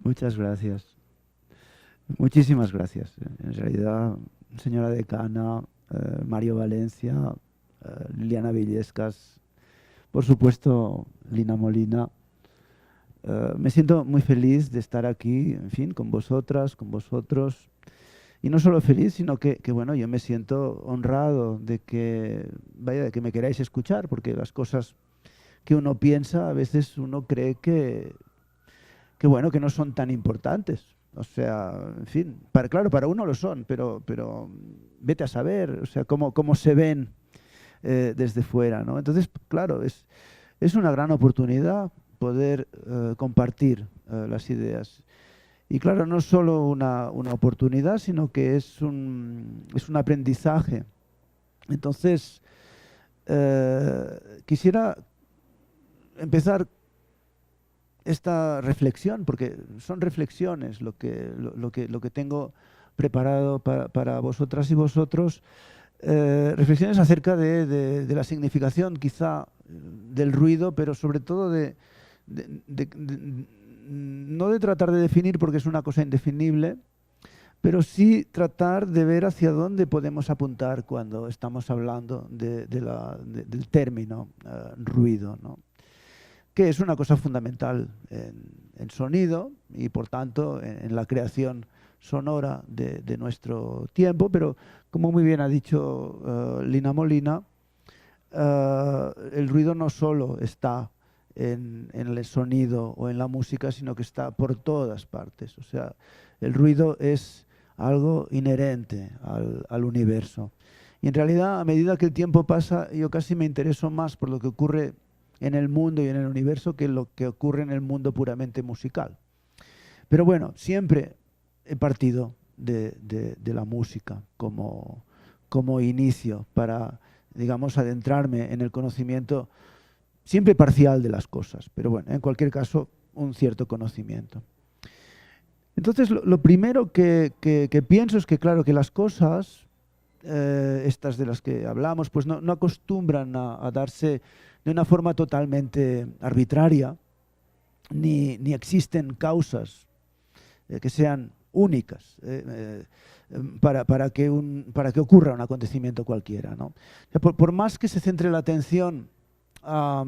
Muchas gracias. Muchísimas gracias. En realidad, señora decana, Mario Valencia, Liliana Villescas, por supuesto, Lina Molina. Me siento muy feliz de estar aquí, en fin, con vosotras, con vosotros. Y no solo feliz, sino que, bueno, yo me siento honrado de que, vaya, de que me queráis escuchar, porque las cosas que uno piensa, a veces uno cree que bueno, que no son tan importantes. O sea, en fin, claro, para uno lo son, pero vete a saber, o sea, cómo se ven desde fuera, ¿no? Entonces, claro, es una gran oportunidad poder compartir las ideas. Y claro, no solo una oportunidad, sino que es un aprendizaje. Entonces, quisiera empezar esta reflexión, porque son reflexiones lo que tengo preparado para vosotras y vosotros, reflexiones acerca de la significación quizá del ruido, pero sobre todo no de tratar de definir porque es una cosa indefinible, pero sí tratar de ver hacia dónde podemos apuntar cuando estamos hablando del término ruido, ¿no? Que es una cosa fundamental en sonido y por tanto en la creación sonora de nuestro tiempo, pero como muy bien ha dicho Lina Molina, el ruido no solo está en el sonido o en la música, sino que está por todas partes. O sea, el ruido es algo inherente al universo. Y en realidad, a medida que el tiempo pasa, yo casi me intereso más por lo que ocurre en el mundo y en el universo que lo que ocurre en el mundo puramente musical. Pero bueno, siempre he partido de la música como inicio para, digamos, adentrarme en el conocimiento siempre parcial de las cosas, pero bueno, en cualquier caso, un cierto conocimiento. Entonces, lo primero que pienso es que, claro, que las cosas, estas de las que hablamos, pues no acostumbran a darse de una forma totalmente arbitraria, ni existen causas que sean únicas para que ocurra un acontecimiento cualquiera, ¿no? O sea, por más que se centre la atención a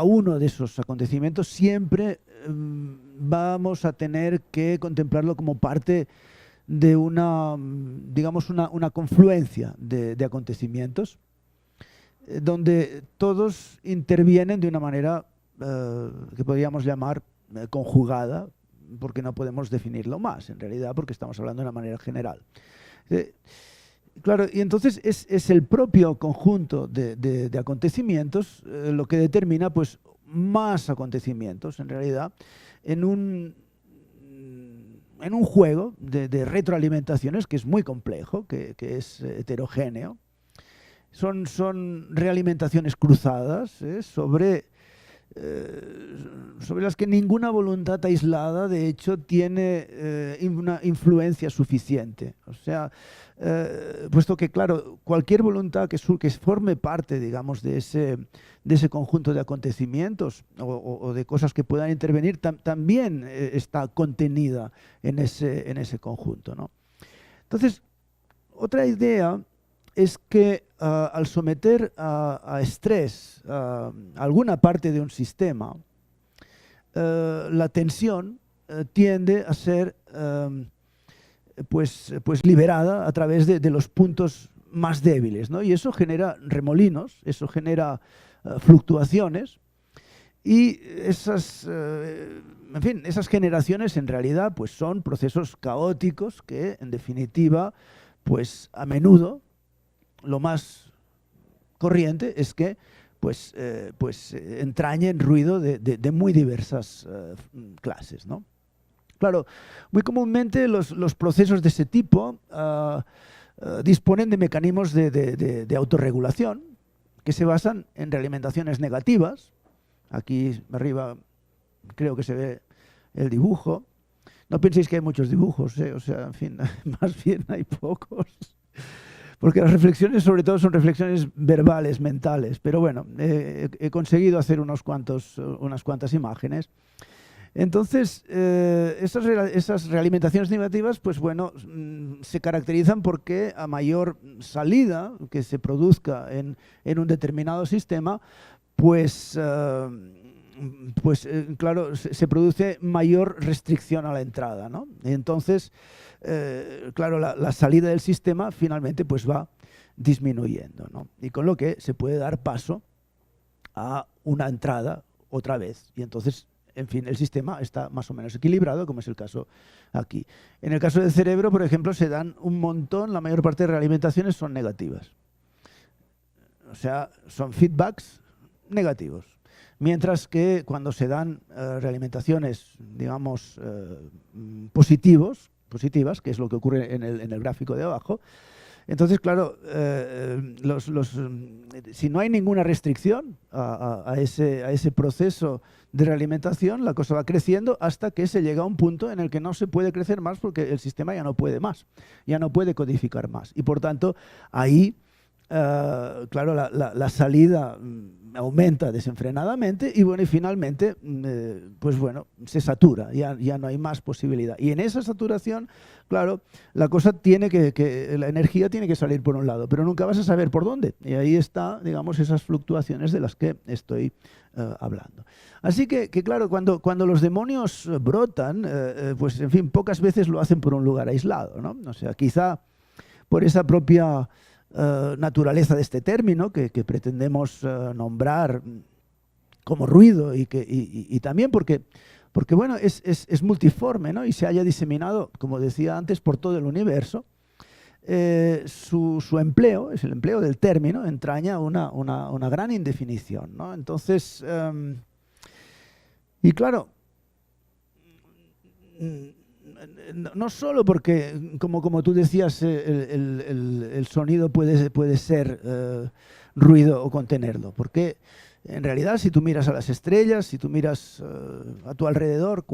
uno de esos acontecimientos, siempre vamos a tener que contemplarlo como parte de una, digamos, una confluencia de acontecimientos donde todos intervienen de una manera que podríamos llamar conjugada, porque no podemos definirlo más, en realidad, porque estamos hablando de una manera general. Claro, y entonces es el propio conjunto de acontecimientos lo que determina pues, más acontecimientos, en realidad, en un juego de retroalimentaciones que es muy complejo, que es heterogéneo. Son realimentaciones cruzadas sobre las que ninguna voluntad aislada, de hecho, tiene una influencia suficiente. O sea, puesto que, claro, cualquier voluntad que forme parte, digamos, de ese conjunto de acontecimientos o de cosas que puedan intervenir, también está contenida en ese conjunto, ¿no? Entonces, otra idea es que al someter a estrés alguna parte de un sistema, la tensión tiende a ser pues liberada a través de los puntos más débiles, ¿no? Y eso genera remolinos, eso genera fluctuaciones, y en fin, esas generaciones en realidad pues son procesos caóticos que, en definitiva, pues a menudo lo más corriente es que pues entrañen ruido de muy diversas clases, ¿no? Claro, muy comúnmente los procesos de ese tipo disponen de mecanismos de autorregulación que se basan en realimentaciones negativas. Aquí arriba creo que se ve el dibujo. No penséis que hay muchos dibujos, o sea, en fin, más bien hay pocos. Porque las reflexiones sobre todo son reflexiones verbales, mentales, pero bueno, he conseguido hacer unas cuantas imágenes. Entonces, esas realimentaciones negativas, pues bueno, se caracterizan porque a mayor salida que se produzca en un determinado sistema, pues, claro, se produce mayor restricción a la entrada, ¿no? Entonces, claro, la salida del sistema finalmente pues va disminuyendo, ¿no? Y con lo que se puede dar paso a una entrada otra vez. Y entonces, en fin, el sistema está más o menos equilibrado, como es el caso aquí. En el caso del cerebro, por ejemplo, se dan un montón, la mayor parte de realimentaciones son negativas. O sea, son feedbacks negativos. Mientras que cuando se dan realimentaciones, digamos, positivas, que es lo que ocurre en el gráfico de abajo, entonces, claro, si no hay ninguna restricción a ese proceso de realimentación, la cosa va creciendo hasta que se llega a un punto en el que no se puede crecer más porque el sistema ya no puede más, ya no puede codificar más. Y por tanto, ahí, claro, la salida aumenta desenfrenadamente y bueno, y finalmente, pues bueno, se satura, ya no hay más posibilidad. Y en esa saturación, claro, la cosa tiene la energía tiene que salir por un lado, pero nunca vas a saber por dónde. Y ahí está, digamos, esas fluctuaciones de las que estoy hablando. Así que claro, cuando los demonios brotan, pues en fin, pocas veces lo hacen por un lugar aislado, ¿no? O sea, quizá por esa propia naturaleza de este término que pretendemos nombrar como ruido y también porque bueno, es multiforme, ¿no? Y se haya diseminado, como decía antes, por todo el universo. Su empleo, es el empleo del término, entraña una gran indefinición, ¿no? Entonces, y claro, no solo porque, como tú decías, el sonido puede ser ruido o contenerlo, porque en realidad si tú miras a las estrellas, si tú miras a tu alrededor,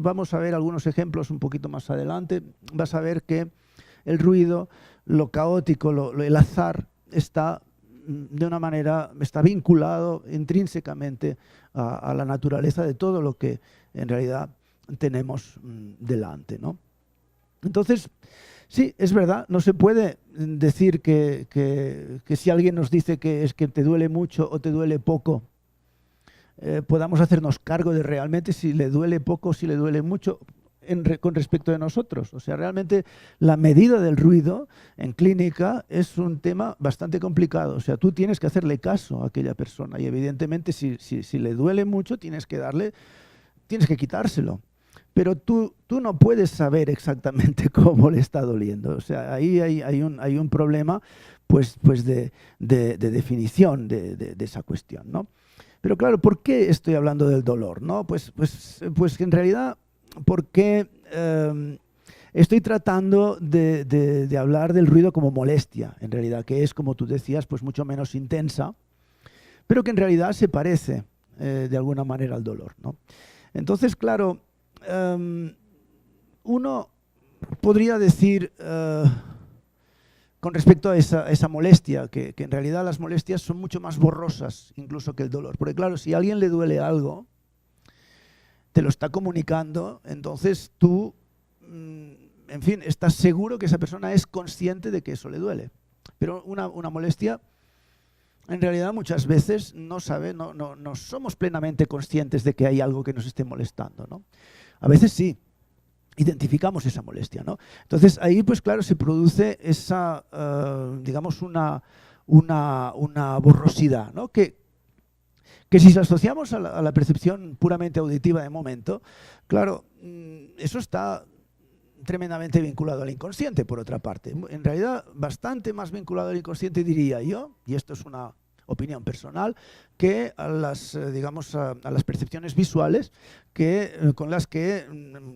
vamos a ver algunos ejemplos un poquito más adelante, vas a ver que el ruido, lo caótico, el azar está de una manera, está vinculado intrínsecamente a la naturaleza de todo lo que en realidad tenemos delante, ¿no? Entonces, sí, es verdad, no se puede decir que si alguien nos dice que es que te duele mucho o te duele poco, podamos hacernos cargo de realmente si le duele poco o si le duele mucho con respecto de nosotros. O sea, realmente la medida del ruido en clínica es un tema bastante complicado. O sea, tú tienes que hacerle caso a aquella persona y evidentemente si le duele mucho tienes que quitárselo. Pero tú no puedes saber exactamente cómo le está doliendo. O sea, ahí hay un problema pues de definición de esa cuestión, ¿no? Pero claro, ¿por qué estoy hablando del dolor, ¿no? Pues en realidad, porque estoy tratando de hablar del ruido como molestia, en realidad, que es, como tú decías, pues mucho menos intensa, pero que en realidad se parece de alguna manera al dolor, ¿no? Entonces, claro, uno podría decir con respecto a esa molestia, que en realidad las molestias son mucho más borrosas incluso que el dolor. Porque claro, si a alguien le duele algo, te lo está comunicando, entonces tú, en fin, estás seguro que esa persona es consciente de que eso le duele. Pero una molestia, en realidad muchas veces no somos plenamente conscientes de que hay algo que nos esté molestando, ¿no? A veces sí, identificamos esa molestia, ¿no? Entonces ahí, pues claro, se produce esa, digamos, una borrosidad, ¿no? Que si la asociamos a la percepción puramente auditiva de momento, claro, eso está tremendamente vinculado al inconsciente, por otra parte. En realidad, bastante más vinculado al inconsciente, diría yo, y esto es una opinión personal, que a las, digamos, a las percepciones visuales con las que,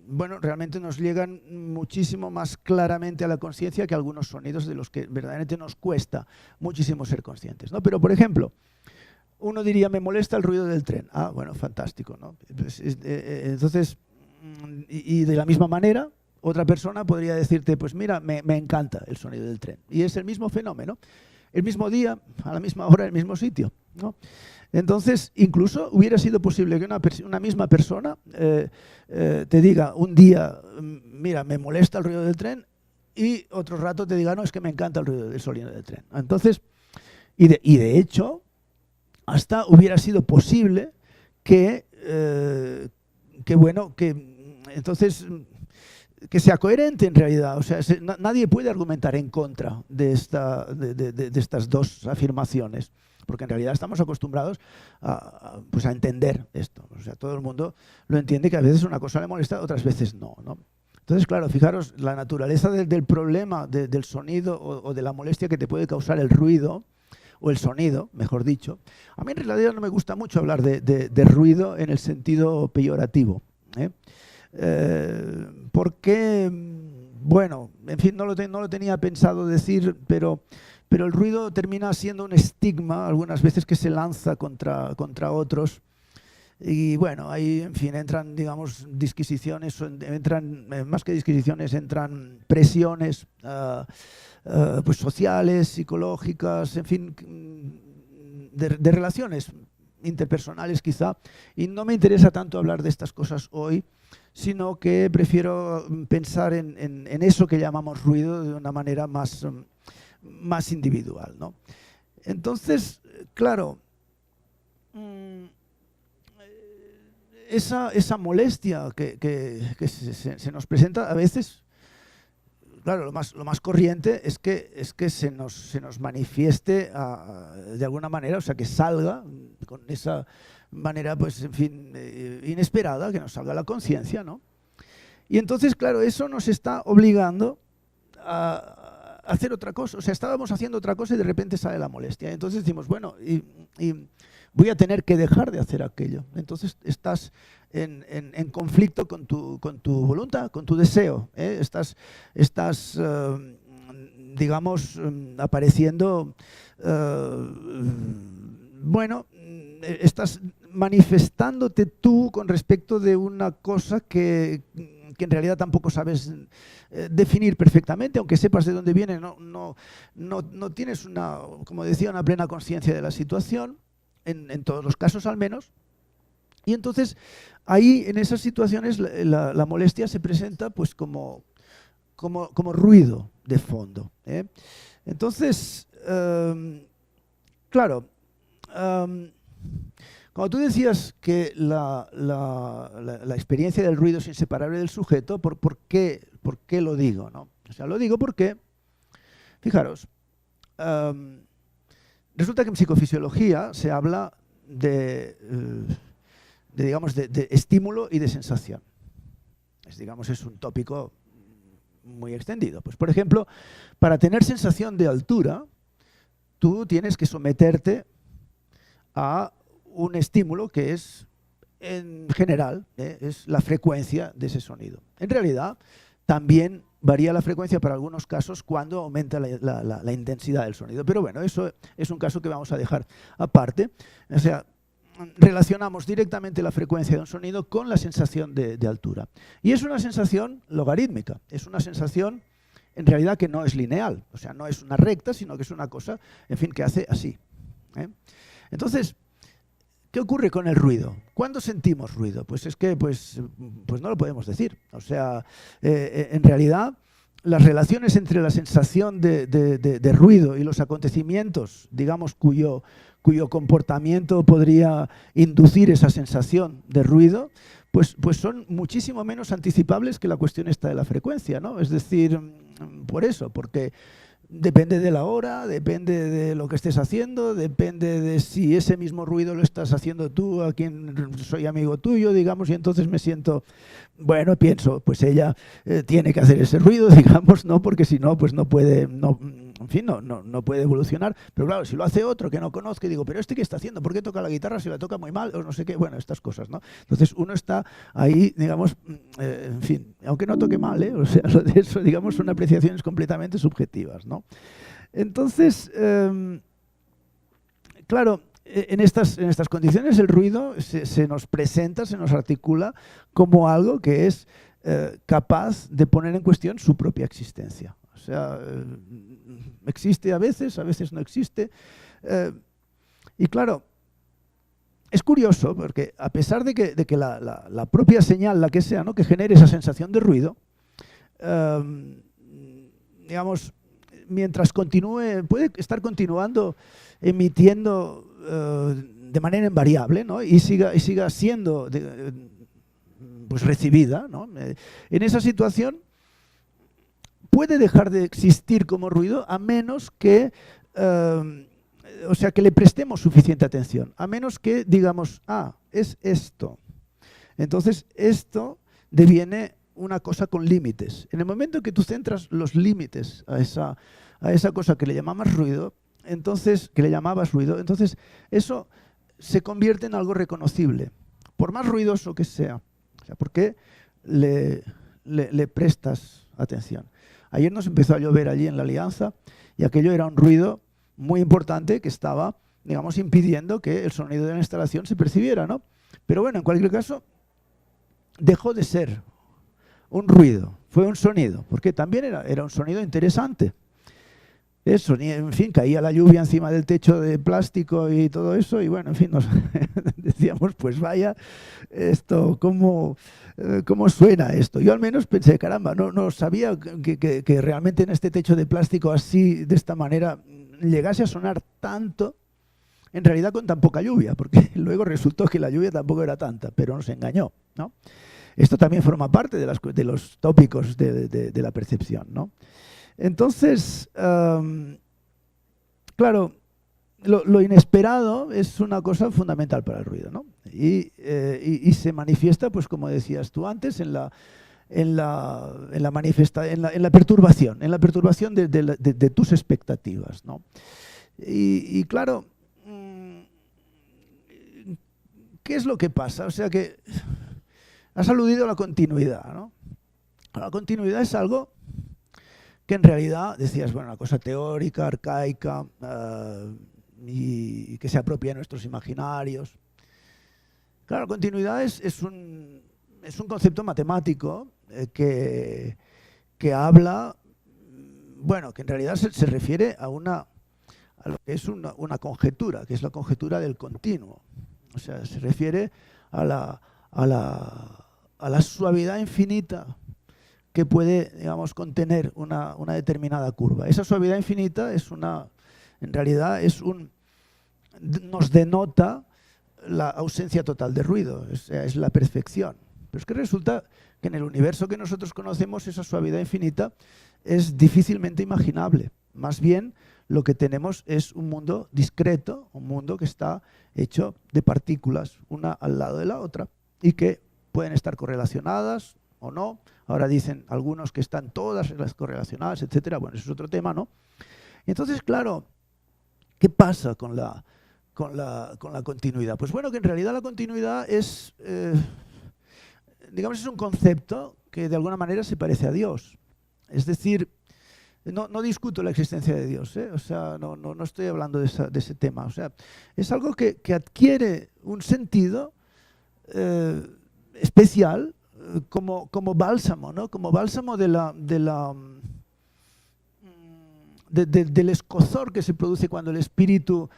bueno, realmente nos llegan muchísimo más claramente a la conciencia que algunos sonidos de los que verdaderamente nos cuesta muchísimo ser conscientes, ¿no? Pero, por ejemplo, uno diría, me molesta el ruido del tren. Ah, bueno, fantástico, ¿no? Entonces, y de la misma manera, otra persona podría decirte, pues mira, me encanta el sonido del tren. Y es el mismo fenómeno. El mismo día, a la misma hora, el mismo sitio. ¿no? Entonces, incluso hubiera sido posible que una misma persona te diga un día, mira, me molesta el ruido del tren, y otro rato te diga, no, es que me encanta el ruido del sonido del tren. Entonces, y de hecho, hasta hubiera sido posible que bueno, entonces que sea coherente en realidad. O sea, nadie puede argumentar en contra de estas dos afirmaciones, porque en realidad estamos acostumbrados pues a entender esto. O sea, todo el mundo lo entiende, que a veces una cosa le molesta, otras veces no, ¿no? Entonces, claro, fijaros, la naturaleza del problema del sonido o de la molestia que te puede causar el ruido, o el sonido, mejor dicho. A mí en realidad no me gusta mucho hablar de ruido en el sentido peyorativo, porque, bueno, en fin, no lo tenía pensado decir, pero el ruido termina siendo un estigma algunas veces que se lanza contra otros. Y bueno, ahí, en fin, entran, digamos, disquisiciones, entran, más que disquisiciones, entran presiones pues sociales, psicológicas, en fin, de relaciones interpersonales quizá. Y no me interesa tanto hablar de estas cosas hoy, sino que prefiero pensar en eso que llamamos ruido de una manera más individual, ¿no? Entonces, claro, esa molestia que se nos presenta a veces, claro, lo más corriente es que se nos manifieste de alguna manera, o sea, que salga con esa manera, pues, en fin, inesperada, que nos salga a la conciencia, ¿no? Y entonces, claro, eso nos está obligando a hacer otra cosa. O sea, estábamos haciendo otra cosa y de repente sale la molestia. Entonces decimos, bueno, y voy a tener que dejar de hacer aquello. Entonces estás en conflicto con tu voluntad, con tu deseo, ¿eh? Estás digamos, apareciendo, bueno, estás manifestándote tú con respecto de una cosa que en realidad tampoco sabes definir perfectamente, aunque sepas de dónde viene, no tienes como decía, una plena conciencia de la situación, en todos los casos al menos. Y entonces ahí, en esas situaciones, la molestia se presenta pues como ruido de fondo, ¿eh? Entonces, claro, cuando tú decías que la experiencia del ruido es inseparable del sujeto, ¿por qué lo digo, no? O sea, lo digo porque, fijaros, resulta que en psicofisiología se habla digamos, de estímulo y de sensación. Digamos, es un tópico muy extendido. Pues, por ejemplo, para tener sensación de altura, tú tienes que someterte a un estímulo que es, en general, es la frecuencia de ese sonido. En realidad, también varía la frecuencia para algunos casos cuando aumenta la intensidad del sonido. Pero bueno, eso es un caso que vamos a dejar aparte. O sea, relacionamos directamente la frecuencia de un sonido con la sensación de altura. Y es una sensación logarítmica, es una sensación en realidad que no es lineal, o sea, no es una recta, sino que es una cosa, en fin, que hace así, ¿eh? Entonces, ¿qué ocurre con el ruido? ¿Cuándo sentimos ruido? Pues es que pues no lo podemos decir. O sea, en realidad, las relaciones entre la sensación de ruido y los acontecimientos, digamos, cuyo comportamiento podría inducir esa sensación de ruido, pues son muchísimo menos anticipables que la cuestión esta de la frecuencia, ¿no? Es decir, por eso, porque depende de la hora, depende de lo que estés haciendo, depende de si ese mismo ruido lo estás haciendo tú, a quien soy amigo tuyo, digamos, y entonces me siento, bueno, pienso, pues ella tiene que hacer ese ruido, digamos, ¿no? Porque si no, pues no puede, en fin, no puede evolucionar. Pero claro, si lo hace otro que no conozco, y digo, pero ¿este qué está haciendo? ¿Por qué toca la guitarra si la toca muy mal? O no sé qué, bueno, estas cosas, ¿no? Entonces uno está ahí, digamos, en fin, aunque no toque mal, ¿eh? O sea, lo de eso, digamos, son apreciaciones completamente subjetivas, ¿no? Entonces, claro, en estas condiciones el ruido se nos presenta, se nos articula como algo que es capaz de poner en cuestión su propia existencia. O sea, existe a veces no existe. Y claro, es curioso porque a pesar de que la propia señal, la que sea, ¿no?, que genere esa sensación de ruido, digamos, mientras continúe, puede estar continuando emitiendo de manera invariable, ¿no?, y siga siendo pues recibida, ¿no? En esa situación puede dejar de existir como ruido a menos que o sea, que le prestemos suficiente atención, a menos que digamos, ah, es esto. Entonces, esto deviene una cosa con límites. En el momento que tú centras los límites a esa cosa que le llamabas ruido, entonces eso se convierte en algo reconocible, por más ruidoso que sea. O sea, ¿por qué le prestas atención? Ayer nos empezó a llover allí en la Alianza y aquello era un ruido muy importante que estaba, digamos, impidiendo que el sonido de la instalación se percibiera, ¿no? Pero bueno, en cualquier caso, dejó de ser un ruido, fue un sonido, porque también era un sonido interesante. Eso, en fin, caía la lluvia encima del techo de plástico y todo eso, y bueno, en fin, nos decíamos, pues vaya, esto, ¿cómo suena esto? Yo al menos pensé, caramba, no sabía que realmente en este techo de plástico así, de esta manera, llegase a sonar tanto, en realidad con tan poca lluvia, porque luego resultó que la lluvia tampoco era tanta, pero nos engañó, ¿no? Esto también forma parte de los tópicos de la percepción, ¿no? Entonces, claro, lo inesperado es una cosa fundamental para el ruido, ¿no? Y se manifiesta, pues como decías tú antes, en la perturbación de tus expectativas, ¿no? Y claro, ¿qué es lo que pasa? O sea que has aludido a la continuidad, ¿no? La continuidad es algo que en realidad decías, bueno, una cosa teórica, arcaica, y que se apropia de nuestros imaginarios. Claro, continuidad es un concepto matemático que habla, bueno, que en realidad se refiere a lo que es una conjetura, que es la conjetura del continuo. O sea, se refiere a la suavidad infinita que puede, digamos, contener una determinada curva. Esa suavidad infinita en realidad nos denota la ausencia total de ruido, es la perfección. Pero es que resulta que en el universo que nosotros conocemos esa suavidad infinita es difícilmente imaginable. Más bien lo que tenemos es un mundo discreto, un mundo que está hecho de partículas, una al lado de la otra, y que pueden estar correlacionadas o no. Ahora dicen algunos que están todas las correlacionadas, etcétera. Bueno, eso es otro tema, ¿no? Entonces, claro, ¿qué pasa con la continuidad? Pues bueno, que en realidad la continuidad es, digamos, es un concepto que de alguna manera se parece a Dios. Es decir, no discuto la existencia de Dios, ¿eh? O sea, no estoy hablando de ese tema. O sea, es algo que adquiere un sentido especial como bálsamo, ¿no? Como bálsamo del escozor que se produce cuando el espíritu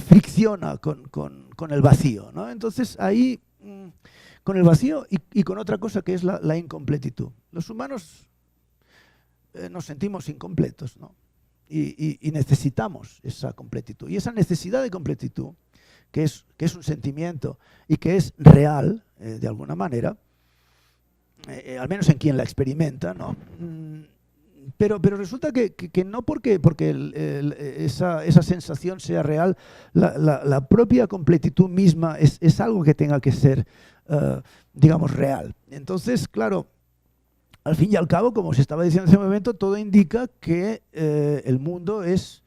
fricciona con el vacío, ¿no? Entonces ahí, con el vacío y con otra cosa que es la incompletitud. Los humanos nos sentimos incompletos, ¿no? Y necesitamos esa completitud. Y esa necesidad de completitud, que es un sentimiento y que es real, de alguna manera, al menos en quien la experimenta, ¿no? Pero resulta que no porque esa sensación sea real, la propia completitud misma es algo que tenga que ser, digamos, real. Entonces, claro, al fin y al cabo, como se estaba diciendo en ese momento, todo indica que el mundo es,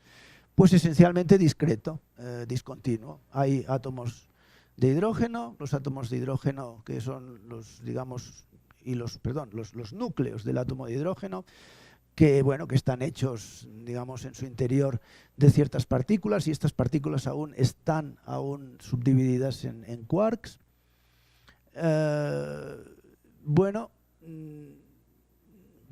pues, esencialmente discreto, discontinuo. Hay átomos de hidrógeno, los átomos de hidrógeno que son los núcleos del átomo de hidrógeno, que están hechos, digamos, en su interior de ciertas partículas, y estas partículas están subdivididas en quarks.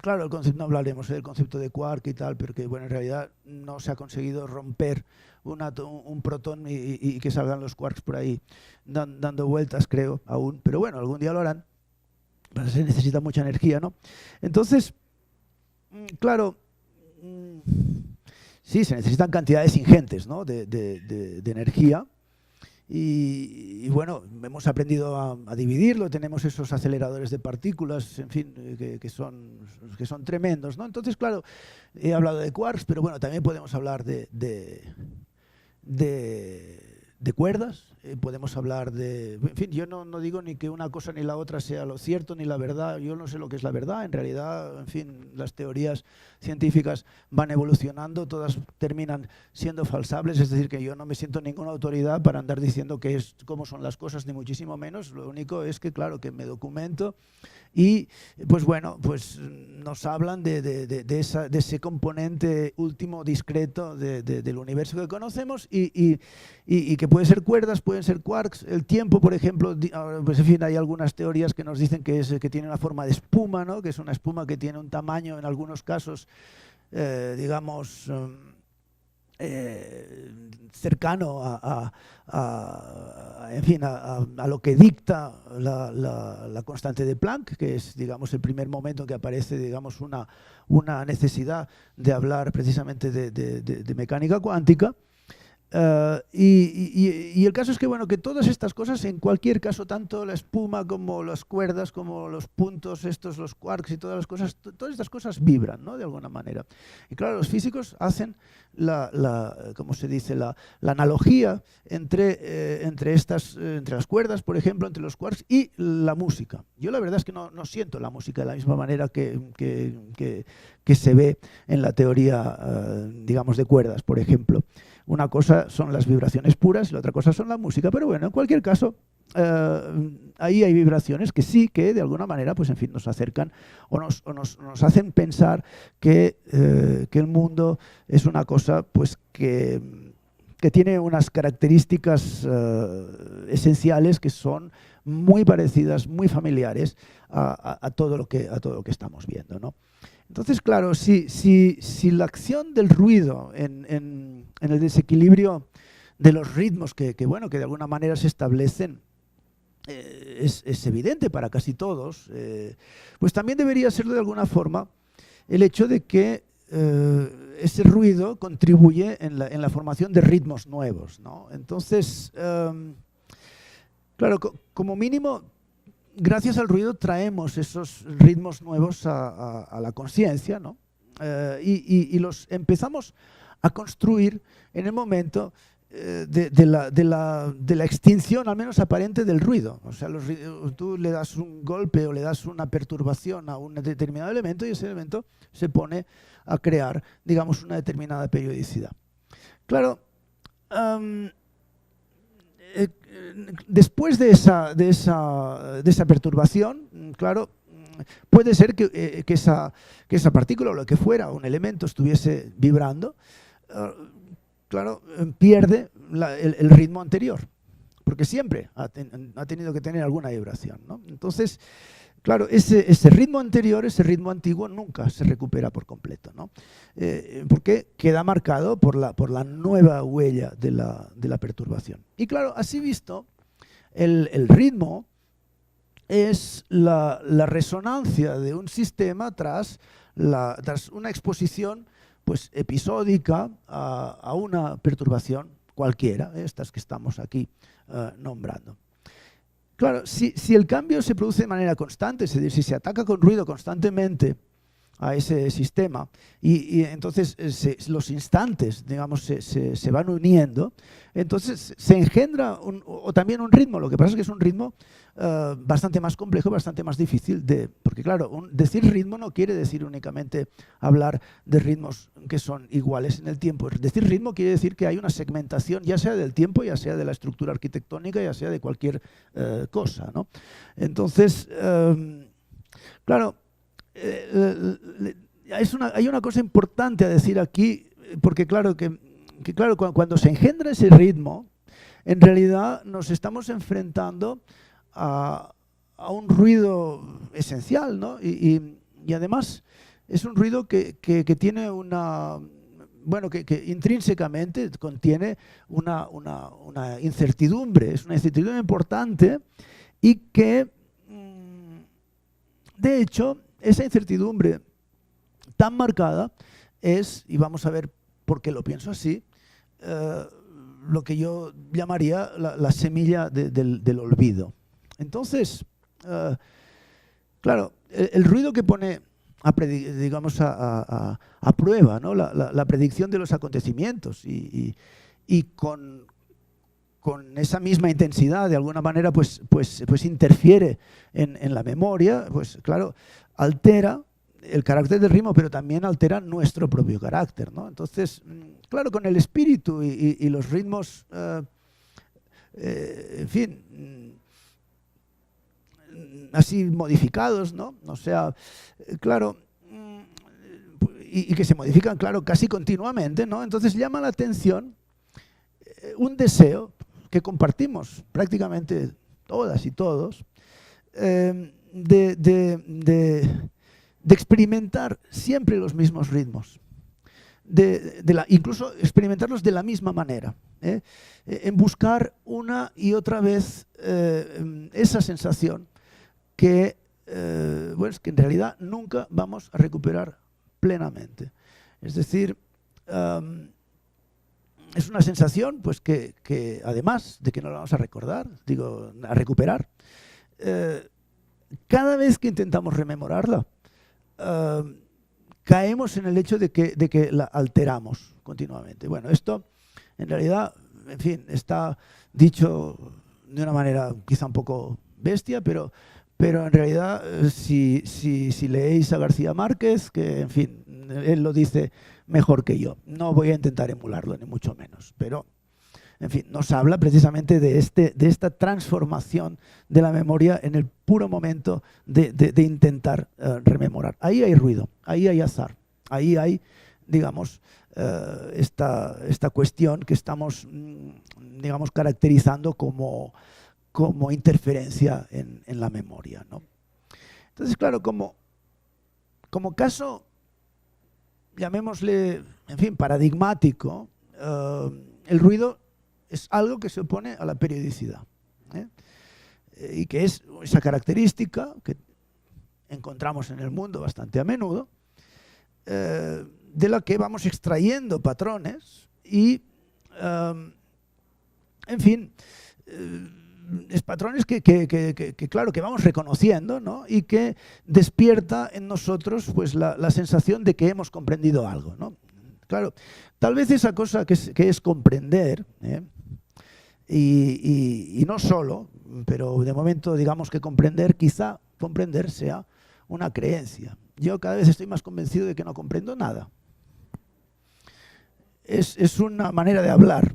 claro, no hablaremos del concepto de quark y tal, porque bueno, en realidad no se ha conseguido romper un protón y que salgan los quarks por ahí dando vueltas, creo, aún. Pero bueno, algún día lo harán. Pero se necesita mucha energía, ¿no? Entonces, claro, sí, se necesitan cantidades ingentes, ¿no?, de energía. Y bueno, hemos aprendido a dividirlo, tenemos esos aceleradores de partículas, en fin, que son tremendos, ¿no? Entonces, claro, he hablado de quarks, pero bueno, también podemos hablar de cuerdas, podemos hablar de... En fin, yo no digo ni que una cosa ni la otra sea lo cierto ni la verdad, yo no sé lo que es la verdad, en realidad, en fin, las teorías científicas van evolucionando, todas terminan siendo falsables, es decir, que yo no me siento ninguna autoridad para andar diciendo cómo son las cosas, ni muchísimo menos, lo único es que, claro, que me documento y, pues bueno, pues nos hablan de ese componente último discreto del universo que conocemos y que pueden ser cuerdas, pueden ser quarks. El tiempo, por ejemplo, pues en fin, hay algunas teorías que nos dicen que tiene una forma de espuma, ¿no?, que es una espuma que tiene un tamaño, en algunos casos, digamos, cercano en fin, a lo que dicta la constante de Planck, que es, digamos, el primer momento en que aparece, digamos, una necesidad de hablar precisamente de mecánica cuántica. Y el caso es que, bueno, que todas estas cosas, en cualquier caso, tanto la espuma como las cuerdas, como los puntos estos, los quarks y todas las cosas, todas estas cosas vibran, ¿no?, de alguna manera. Y claro, los físicos hacen ¿cómo se dice?, la analogía entre las cuerdas, por ejemplo, entre los quarks y la música. Yo la verdad es que no siento la música de la misma manera que se ve en la teoría, digamos, de cuerdas, por ejemplo. Una cosa son las vibraciones puras y la otra cosa son la música, pero bueno, en cualquier caso, ahí hay vibraciones que sí, que de alguna manera, pues en fin, nos acercan o nos hacen pensar que el mundo es una cosa, pues que tiene unas características esenciales que son muy parecidas, muy familiares a todo lo que estamos viendo, ¿no? Entonces, claro, si la acción del ruido en el desequilibrio de los ritmos que de alguna manera se establecen es evidente para casi todos, pues también debería serlo de alguna forma el hecho de que ese ruido contribuye en la formación de ritmos nuevos, ¿no? Entonces, claro, como mínimo, gracias al ruido traemos esos ritmos nuevos a la conciencia, ¿no? Y los empezamos a construir en el momento de la extinción, al menos aparente, del ruido. O sea, tú le das un golpe o le das una perturbación a un determinado elemento y ese elemento se pone a crear, digamos, una determinada periodicidad. Claro, después de esa perturbación, claro, puede ser que esa partícula o lo que fuera, un elemento, estuviese vibrando, claro, pierde el ritmo anterior, porque siempre ha tenido que tener alguna vibración, ¿no? Entonces, claro, ese ritmo anterior, ese ritmo antiguo, nunca se recupera por completo, ¿no? Porque queda marcado por la nueva huella de la perturbación. Y claro, así visto, el ritmo es la resonancia de un sistema tras una exposición, pues, episódica a una perturbación cualquiera, estas que estamos aquí nombrando. Claro, si el cambio se produce de manera constante, es decir, si se ataca con ruido constantemente a ese sistema y entonces los instantes, digamos, se van uniendo, entonces se engendra también un ritmo. Lo que pasa es que es un ritmo bastante más complejo, bastante más difícil porque claro, decir ritmo no quiere decir únicamente hablar de ritmos que son iguales en el tiempo. Decir ritmo quiere decir que hay una segmentación, ya sea del tiempo, ya sea de la estructura arquitectónica, ya sea de cualquier cosa, ¿no? Entonces, claro, hay una cosa importante a decir aquí, porque claro, claro, cuando se engendra ese ritmo, en realidad nos estamos enfrentando a un ruido esencial, ¿no? Y además, es un ruido que tiene una... Bueno, que intrínsecamente contiene una incertidumbre, es una incertidumbre importante y que, de hecho, esa incertidumbre tan marcada es, y vamos a ver por qué lo pienso así, lo que yo llamaría la semilla del olvido. Entonces, claro, el ruido que pone digamos a prueba, ¿no? la predicción de los acontecimientos y con esa misma intensidad, de alguna manera, pues interfiere en la memoria, pues claro, altera el carácter del ritmo, pero también altera nuestro propio carácter, ¿no? Entonces, claro, con el espíritu y los ritmos, en fin, así modificados, ¿no? O sea, claro, y que se modifican, claro, casi continuamente, ¿no? Entonces llama la atención un deseo que compartimos prácticamente todas y todos, de experimentar siempre los mismos ritmos, incluso experimentarlos de la misma manera, en buscar una y otra vez esa sensación que, bueno, es que en realidad nunca vamos a recuperar plenamente. Es decir, es una sensación pues, que además de que no la vamos a recordar, digo, a recuperar, cada vez que intentamos rememorarla, caemos en el hecho de que la alteramos continuamente. Bueno, esto en realidad, en fin, está dicho de una manera quizá un poco bestia, pero en realidad si leéis a García Márquez, que en fin, él lo dice mejor que yo. No voy a intentar emularlo, ni mucho menos, pero en fin, nos habla precisamente de esta transformación de la memoria en el puro momento de intentar rememorar. Ahí hay ruido, ahí hay azar, ahí hay, digamos, esta cuestión que estamos, digamos, caracterizando como interferencia en la memoria, ¿no? Entonces, claro, como caso, llamémosle, en fin, paradigmático, el ruido es algo que se opone a la periodicidad, y que es esa característica que encontramos en el mundo bastante a menudo, de la que vamos extrayendo patrones y, en fin, es patrones que claro, que vamos reconociendo, ¿no? Y que despierta en nosotros pues, la sensación de que hemos comprendido algo, ¿no? Claro, tal vez esa cosa que es comprender, y no solo, pero de momento digamos que quizá comprender sea una creencia. Yo cada vez estoy más convencido de que no comprendo nada. Es una manera de hablar.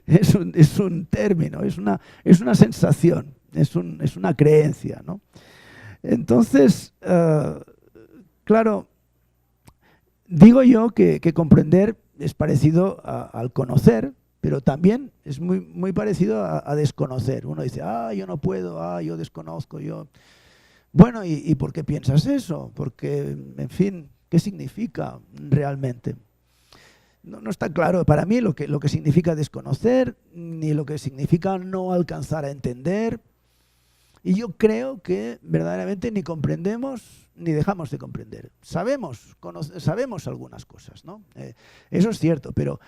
Es un término, es una sensación, es una creencia, ¿no? Entonces, claro, digo yo que comprender es parecido al conocer, pero también es muy parecido a desconocer. Uno dice, yo no puedo, yo desconozco, yo... Bueno, ¿y por qué piensas eso? Porque, en fin, ¿qué significa realmente? No está claro para mí lo que significa desconocer, ni lo que significa no alcanzar a entender. Y yo creo que verdaderamente ni comprendemos ni dejamos de comprender. Sabemos algunas cosas, ¿no? Eso es cierto, pero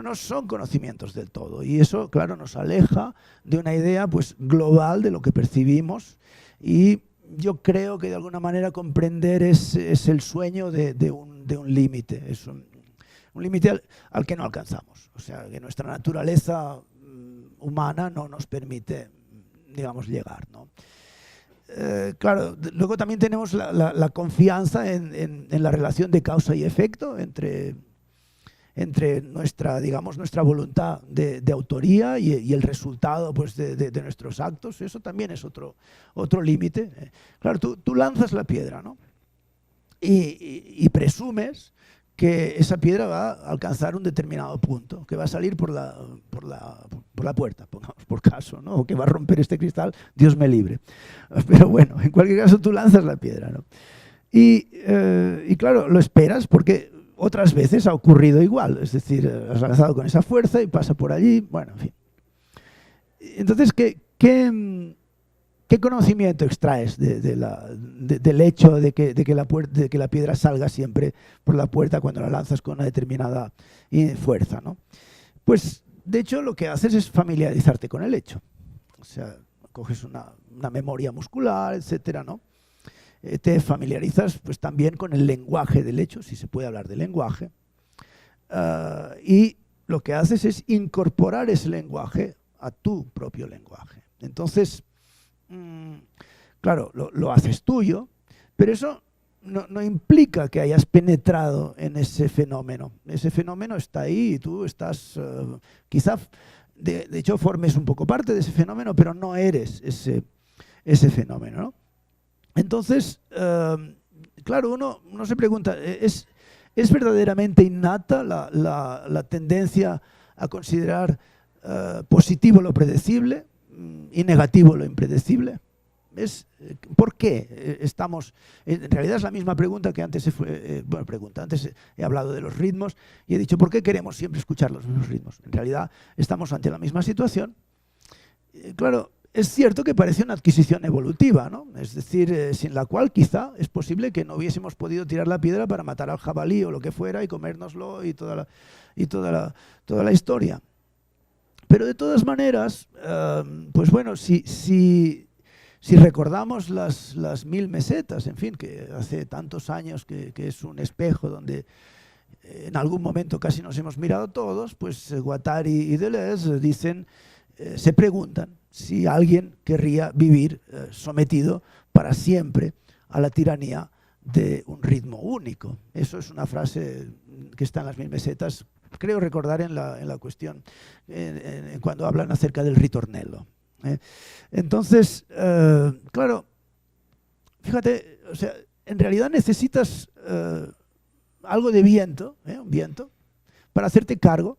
no son conocimientos del todo. Y eso, claro, nos aleja de una idea pues, global de lo que percibimos. Y yo creo que de alguna manera comprender es el sueño de un límite. Es un límite al que no alcanzamos. O sea, que nuestra naturaleza humana no nos permite, digamos, llegar, ¿no? Claro, luego también tenemos la confianza en la relación de causa y efecto entre nuestra, digamos, nuestra voluntad de autoría y el resultado pues, de nuestros actos. Eso también es otro límite. Claro, tú lanzas la piedra, ¿no? Y presumes que esa piedra va a alcanzar un determinado punto, que va a salir por la puerta, pongamos por caso, ¿no? O que va a romper este cristal, Dios me libre. Pero bueno, en cualquier caso tú lanzas la piedra, ¿no? Y claro, lo esperas porque otras veces ha ocurrido igual, es decir, has lanzado con esa fuerza y pasa por allí, bueno, en fin. Entonces, ¿qué conocimiento extraes del hecho de que la piedra salga siempre por la puerta cuando la lanzas con una determinada fuerza, ¿no? Pues, de hecho, lo que haces es familiarizarte con el hecho. O sea, coges una memoria muscular, etcétera, ¿no? Te familiarizas pues también con el lenguaje del hecho, si se puede hablar de lenguaje, y lo que haces es incorporar ese lenguaje a tu propio lenguaje. Entonces, claro, lo haces tuyo, pero eso no implica que hayas penetrado en ese fenómeno. Ese fenómeno está ahí y tú estás, quizá, de hecho, formes un poco parte de ese fenómeno, pero no eres ese fenómeno, ¿no? Entonces, claro, uno se pregunta, ¿es verdaderamente innata la tendencia a considerar positivo lo predecible y negativo lo impredecible? ¿Por qué estamos? En realidad es la misma pregunta que antes antes he hablado de los ritmos y he dicho, ¿por qué queremos siempre escuchar los mismos ritmos? En realidad estamos ante la misma situación. Claro, es cierto que parece una adquisición evolutiva, ¿no? Es decir, sin la cual quizá es posible que no hubiésemos podido tirar la piedra para matar al jabalí o lo que fuera y comérnoslo y toda la historia. Pero de todas maneras, pues bueno, si recordamos las 1000 mesetas, en fin, que hace tantos años que es un espejo donde en algún momento casi nos hemos mirado todos, pues Guattari y Deleuze dicen, se preguntan si alguien querría vivir sometido para siempre a la tiranía de un ritmo único. Eso es una frase que está en las 1000 mesetas, creo recordar en la cuestión, cuando hablan acerca del ritornello. Entonces, claro, fíjate, o sea, en realidad necesitas algo de viento, un viento, para hacerte cargo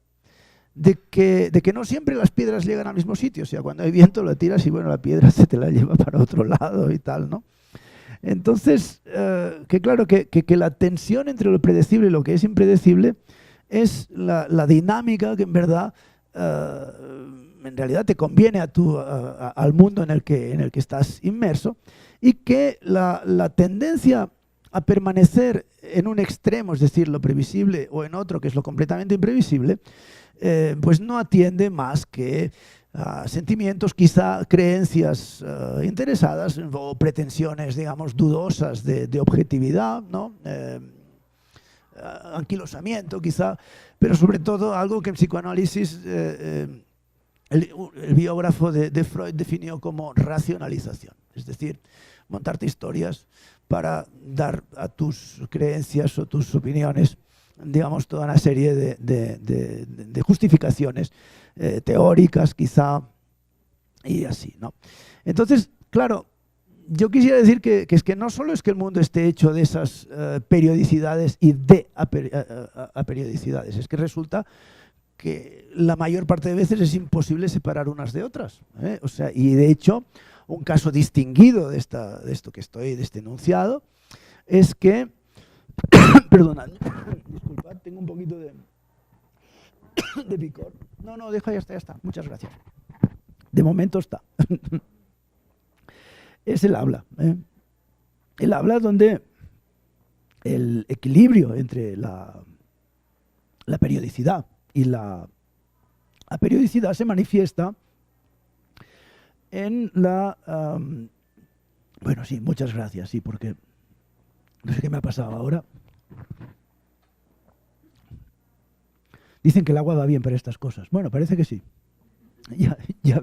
de que no siempre las piedras llegan al mismo sitio. O sea, cuando hay viento lo tiras y bueno, la piedra se te la lleva para otro lado y tal, ¿no? Entonces, que claro, que la tensión entre lo predecible y lo que es impredecible es la dinámica que en realidad te conviene al mundo en el que estás inmerso, y que la tendencia a permanecer en un extremo, es decir, lo previsible, o en otro, que es lo completamente imprevisible, pues no atiende más que a sentimientos, quizá creencias interesadas o pretensiones, digamos, dudosas de objetividad, ¿no? Anquilosamiento, quizá, pero sobre todo algo que en psicoanálisis el biógrafo de Freud definió como racionalización, es decir, montarte historias para dar a tus creencias o tus opiniones, digamos, toda una serie de justificaciones teóricas, quizá, y así, ¿no? Entonces, claro, yo quisiera decir que es que no solo es que el mundo esté hecho de esas periodicidades y de aperiodicidades, es que resulta que la mayor parte de veces es imposible separar unas de otras, ¿eh? O sea, y de hecho, un caso distinguido de este enunciado, es que, perdonad, disculpad, tengo un poquito de picor. No, deja, ya está, muchas gracias. De momento está. Es el habla, ¿eh? El habla donde el equilibrio entre la periodicidad y la aperiodicidad se manifiesta en bueno, sí, muchas gracias, sí, porque no sé qué me ha pasado ahora. Dicen que el agua va bien para estas cosas. Bueno, parece que sí. Ya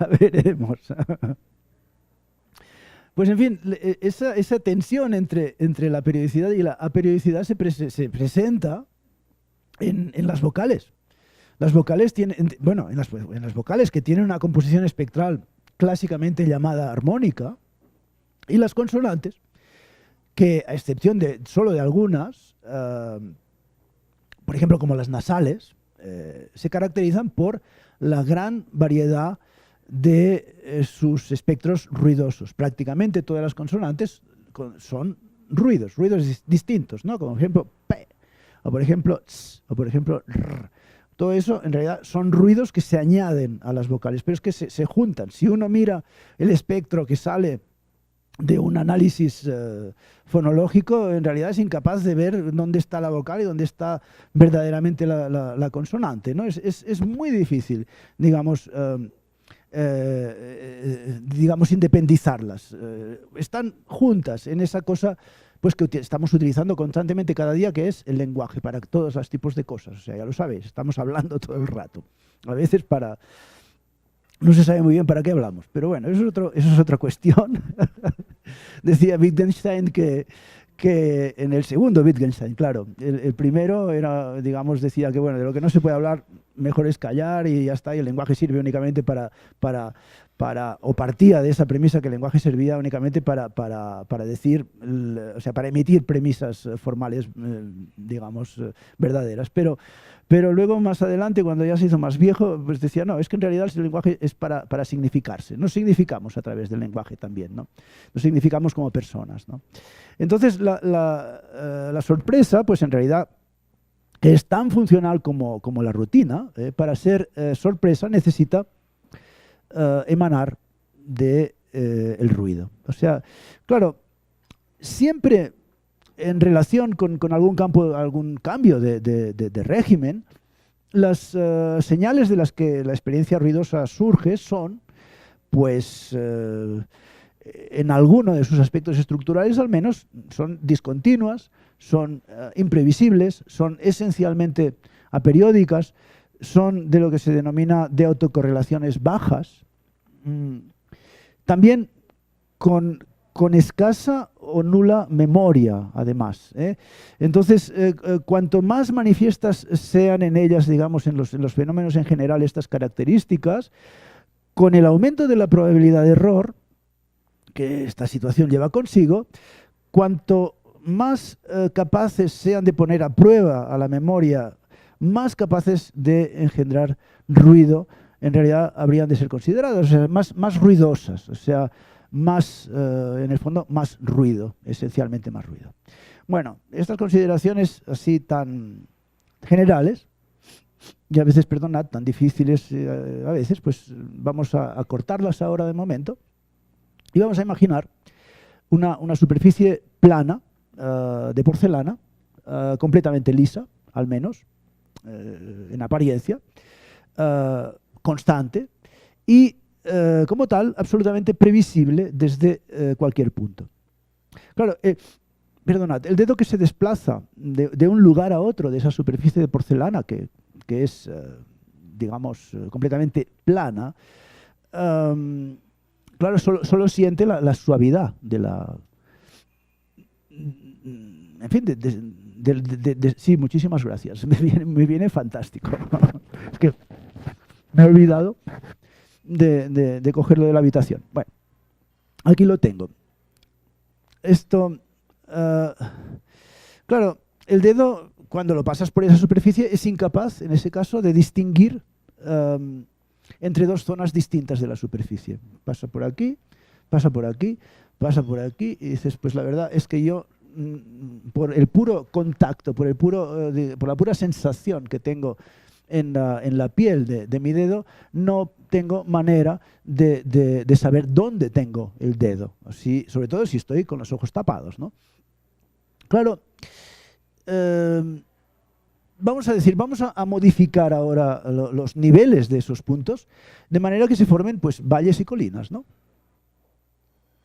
veremos. Pues en fin, esa tensión entre la periodicidad y la aperiodicidad se presenta en las vocales. Las vocales tienen, bueno, en las vocales que tienen una composición espectral clásicamente llamada armónica, y las consonantes, que a excepción solo de algunas, por ejemplo como las nasales, se caracterizan por la gran variedad de sus espectros ruidosos. Prácticamente todas las consonantes son ruidos distintos, ¿no? Como por ejemplo P, o por ejemplo S, o por ejemplo R. Todo eso en realidad son ruidos que se añaden a las vocales, pero es que se juntan. Si uno mira el espectro que sale de un análisis fonológico, en realidad es incapaz de ver dónde está la vocal y dónde está verdaderamente la consonante, ¿no? Es muy difícil, digamos, digamos, independizarlas. Están juntas en esa cosa pues que estamos utilizando constantemente cada día, que es el lenguaje para todos los tipos de cosas. O sea, ya lo sabéis, estamos hablando todo el rato. A veces para... No se sabe muy bien para qué hablamos, pero bueno, eso es otra cuestión. Decía Wittgenstein que en el segundo Wittgenstein, claro, el primero era, digamos, decía que bueno, de lo que no se puede hablar, mejor es callar y ya está, y el lenguaje sirve únicamente o partía de esa premisa que el lenguaje servía únicamente para decir, o sea, para emitir premisas formales, digamos, verdaderas. Pero luego, más adelante, cuando ya se hizo más viejo, pues decía, no, es que en realidad el lenguaje es para significarse. Nos significamos a través del lenguaje también, ¿no? Nos significamos como personas, ¿no? Entonces, la sorpresa, pues en realidad, es tan funcional como la rutina. Para ser sorpresa necesita emanar del ruido. O sea, claro, siempre en relación con algún cambio de régimen, las señales de las que la experiencia ruidosa surge son, pues, en alguno de sus aspectos estructurales al menos, son discontinuas, son imprevisibles, son esencialmente aperiódicas, son de lo que se denomina de autocorrelaciones bajas, también con escasa o nula memoria, además. Entonces, cuanto más manifiestas sean en ellas, digamos, en los fenómenos en general estas características, con el aumento de la probabilidad de error que esta situación lleva consigo, cuanto más capaces sean de poner a prueba a la memoria, más capaces de engendrar ruido, en realidad habrían de ser consideradas, o sea, más ruidosas, o sea, más, en el fondo, más ruido, esencialmente más ruido. Bueno, estas consideraciones así tan generales, y a veces, perdonad, tan difíciles a veces, pues vamos a cortarlas ahora de momento, y vamos a imaginar una superficie plana, de porcelana, completamente lisa, al menos, en apariencia, constante y, como tal, absolutamente previsible desde cualquier punto. Claro, perdonad, el dedo que se desplaza de un lugar a otro de esa superficie de porcelana, que es, digamos, completamente plana, claro, solo siente la suavidad de la... En fin, sí, muchísimas gracias. Me viene fantástico. Es que me he olvidado de cogerlo de la habitación. Bueno, aquí lo tengo. Esto, claro, el dedo, cuando lo pasas por esa superficie, es incapaz, en ese caso, de distinguir entre dos zonas distintas de la superficie. Pasa por aquí, pasa por aquí, pasa por aquí, y dices, pues la verdad es que yo, por el puro contacto, por la pura sensación que tengo en la piel de mi dedo, no tengo manera de saber dónde tengo el dedo, así, sobre todo si estoy con los ojos tapados, ¿no? Claro, vamos a modificar ahora los niveles de esos puntos, de manera que se formen, pues, valles y colinas, ¿no?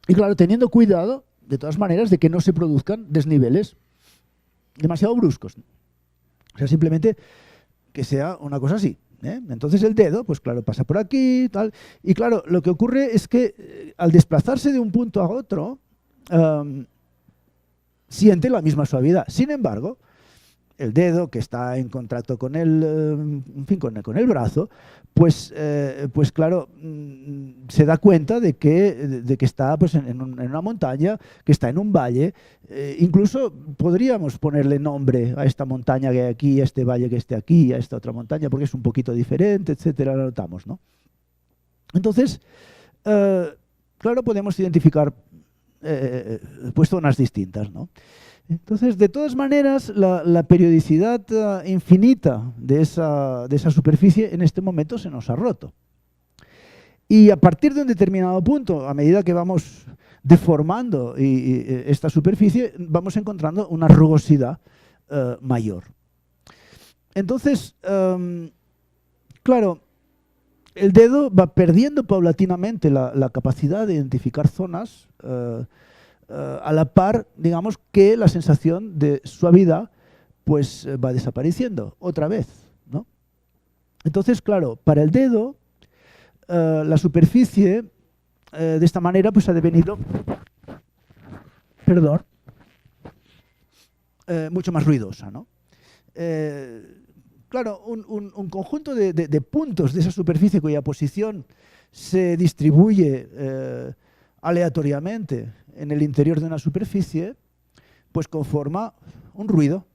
Y claro, teniendo cuidado, de todas maneras, de que no se produzcan desniveles demasiado bruscos. O sea, simplemente que sea una cosa así, ¿eh? Entonces el dedo, pues claro, pasa por aquí, tal. Y claro, lo que ocurre es que al desplazarse de un punto a otro, siente la misma suavidad. Sin embargo, el dedo, que está en contacto con en fin, con el brazo, pues claro, se da cuenta de que está, pues, en una montaña, que está en un valle. Incluso podríamos ponerle nombre a esta montaña que hay aquí, a este valle que esté aquí, a esta otra montaña, porque es un poquito diferente, etcétera, lo notamos, ¿no? Entonces, claro, podemos identificar pues zonas distintas, ¿no? Entonces, de todas maneras, la periodicidad infinita de esa superficie en este momento se nos ha roto. Y a partir de un determinado punto, a medida que vamos deformando esta superficie, vamos encontrando una rugosidad mayor. Entonces, claro, el dedo va perdiendo paulatinamente la capacidad de identificar zonas a la par, digamos, que la sensación de suavidad pues va desapareciendo otra vez, ¿no? Entonces, claro, para el dedo, la superficie de esta manera pues ha devenido, perdón, mucho más ruidosa, ¿no? Claro, un conjunto de puntos de esa superficie cuya posición se distribuye aleatoriamente en el interior de una superficie, pues conforma un ruido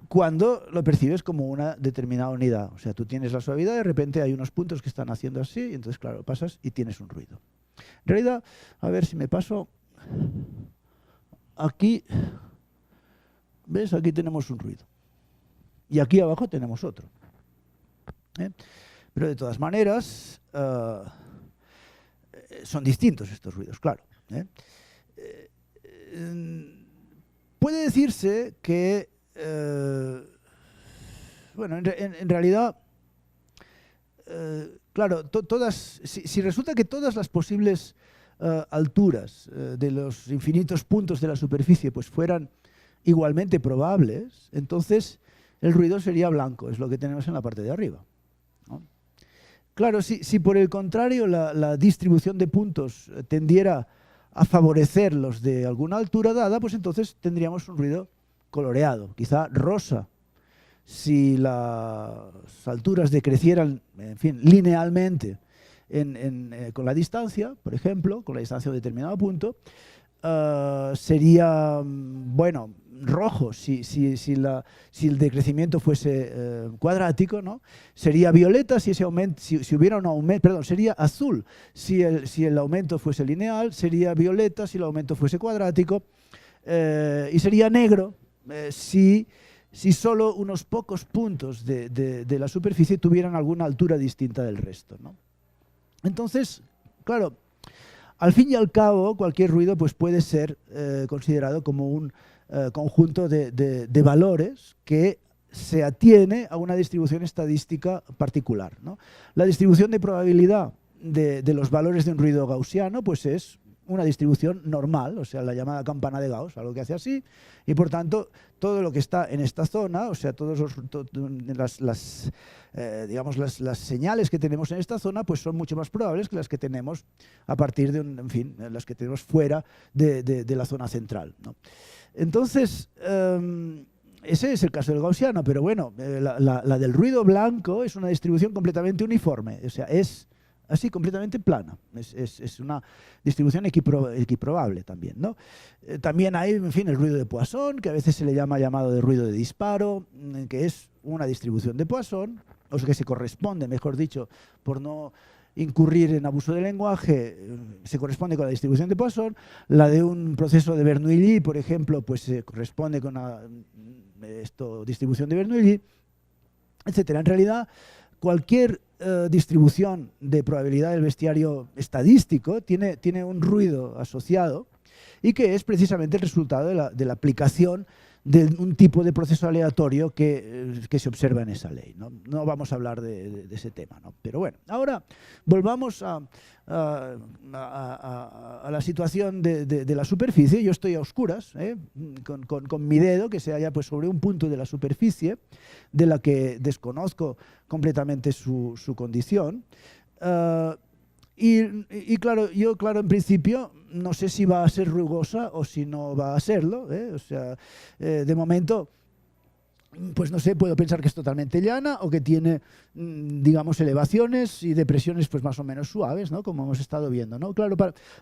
cuando lo percibes como una determinada unidad. O sea, tú tienes la suavidad y de repente hay unos puntos que están haciendo así, y entonces, claro, pasas y tienes un ruido. En realidad, a ver si me paso aquí, ¿ves? Aquí tenemos un ruido. Y aquí abajo tenemos otro. Pero de todas maneras, son distintos estos ruidos, claro. Puede decirse que, bueno, en realidad, claro, si resulta que todas las posibles alturas de los infinitos puntos de la superficie pues fueran igualmente probables, entonces el ruido sería blanco, es lo que tenemos en la parte de arriba, ¿no? Claro, si por el contrario la distribución de puntos tendiera a favorecer los de alguna altura dada, pues entonces tendríamos un ruido coloreado, quizá rosa. Si las alturas decrecieran, en fin, linealmente con la distancia, por ejemplo, con la distancia de un determinado punto, sería, bueno, rojo si el decrecimiento fuese cuadrático, ¿no? Sería violeta si hubiera un aumento, perdón, sería azul si el aumento fuese lineal, sería violeta si el aumento fuese cuadrático, y sería negro si solo unos pocos puntos de la superficie tuvieran alguna altura distinta del resto, ¿no? Entonces, claro, al fin y al cabo, cualquier ruido pues, puede ser considerado como un conjunto de valores que se atiene a una distribución estadística particular, ¿no? La distribución de probabilidad de los valores de un ruido gaussiano pues es una distribución normal, o sea, la llamada campana de Gauss, algo que hace así, y por tanto, todo lo que está en esta zona, o sea, digamos, las señales que tenemos en esta zona, pues son mucho más probables que las que tenemos a partir de, en fin, las que tenemos fuera de la zona central, ¿no? Entonces, ese es el caso del gaussiano, pero bueno, la del ruido blanco es una distribución completamente uniforme, o sea, es así, completamente plana. Es una distribución equiprobable también, ¿no? También hay, en fin, el ruido de Poisson, que a veces se le llamado de ruido de disparo, que es una distribución de Poisson, o sea, que se corresponde, mejor dicho, por no incurrir en abuso del lenguaje, se corresponde con la distribución de Poisson. La de un proceso de Bernoulli, por ejemplo, pues se corresponde con la distribución de Bernoulli, etcétera. En realidad, cualquier distribución de probabilidad del bestiario estadístico tiene un ruido asociado y que es precisamente el resultado de la aplicación de un tipo de proceso aleatorio que se observa en esa ley, ¿no? No vamos a hablar de ese tema, ¿no? Pero bueno, ahora volvamos a la situación de la superficie. Yo estoy a oscuras, con mi dedo que se halla pues, sobre un punto de la superficie de la que desconozco completamente su condición. Y claro, yo en principio no sé si va a ser rugosa o si no va a serlo, o sea, de momento, pues no sé, puedo pensar que es totalmente llana o que tiene, digamos, elevaciones y depresiones pues más o menos suaves, ¿no? Como hemos estado viendo, ¿no? Claro,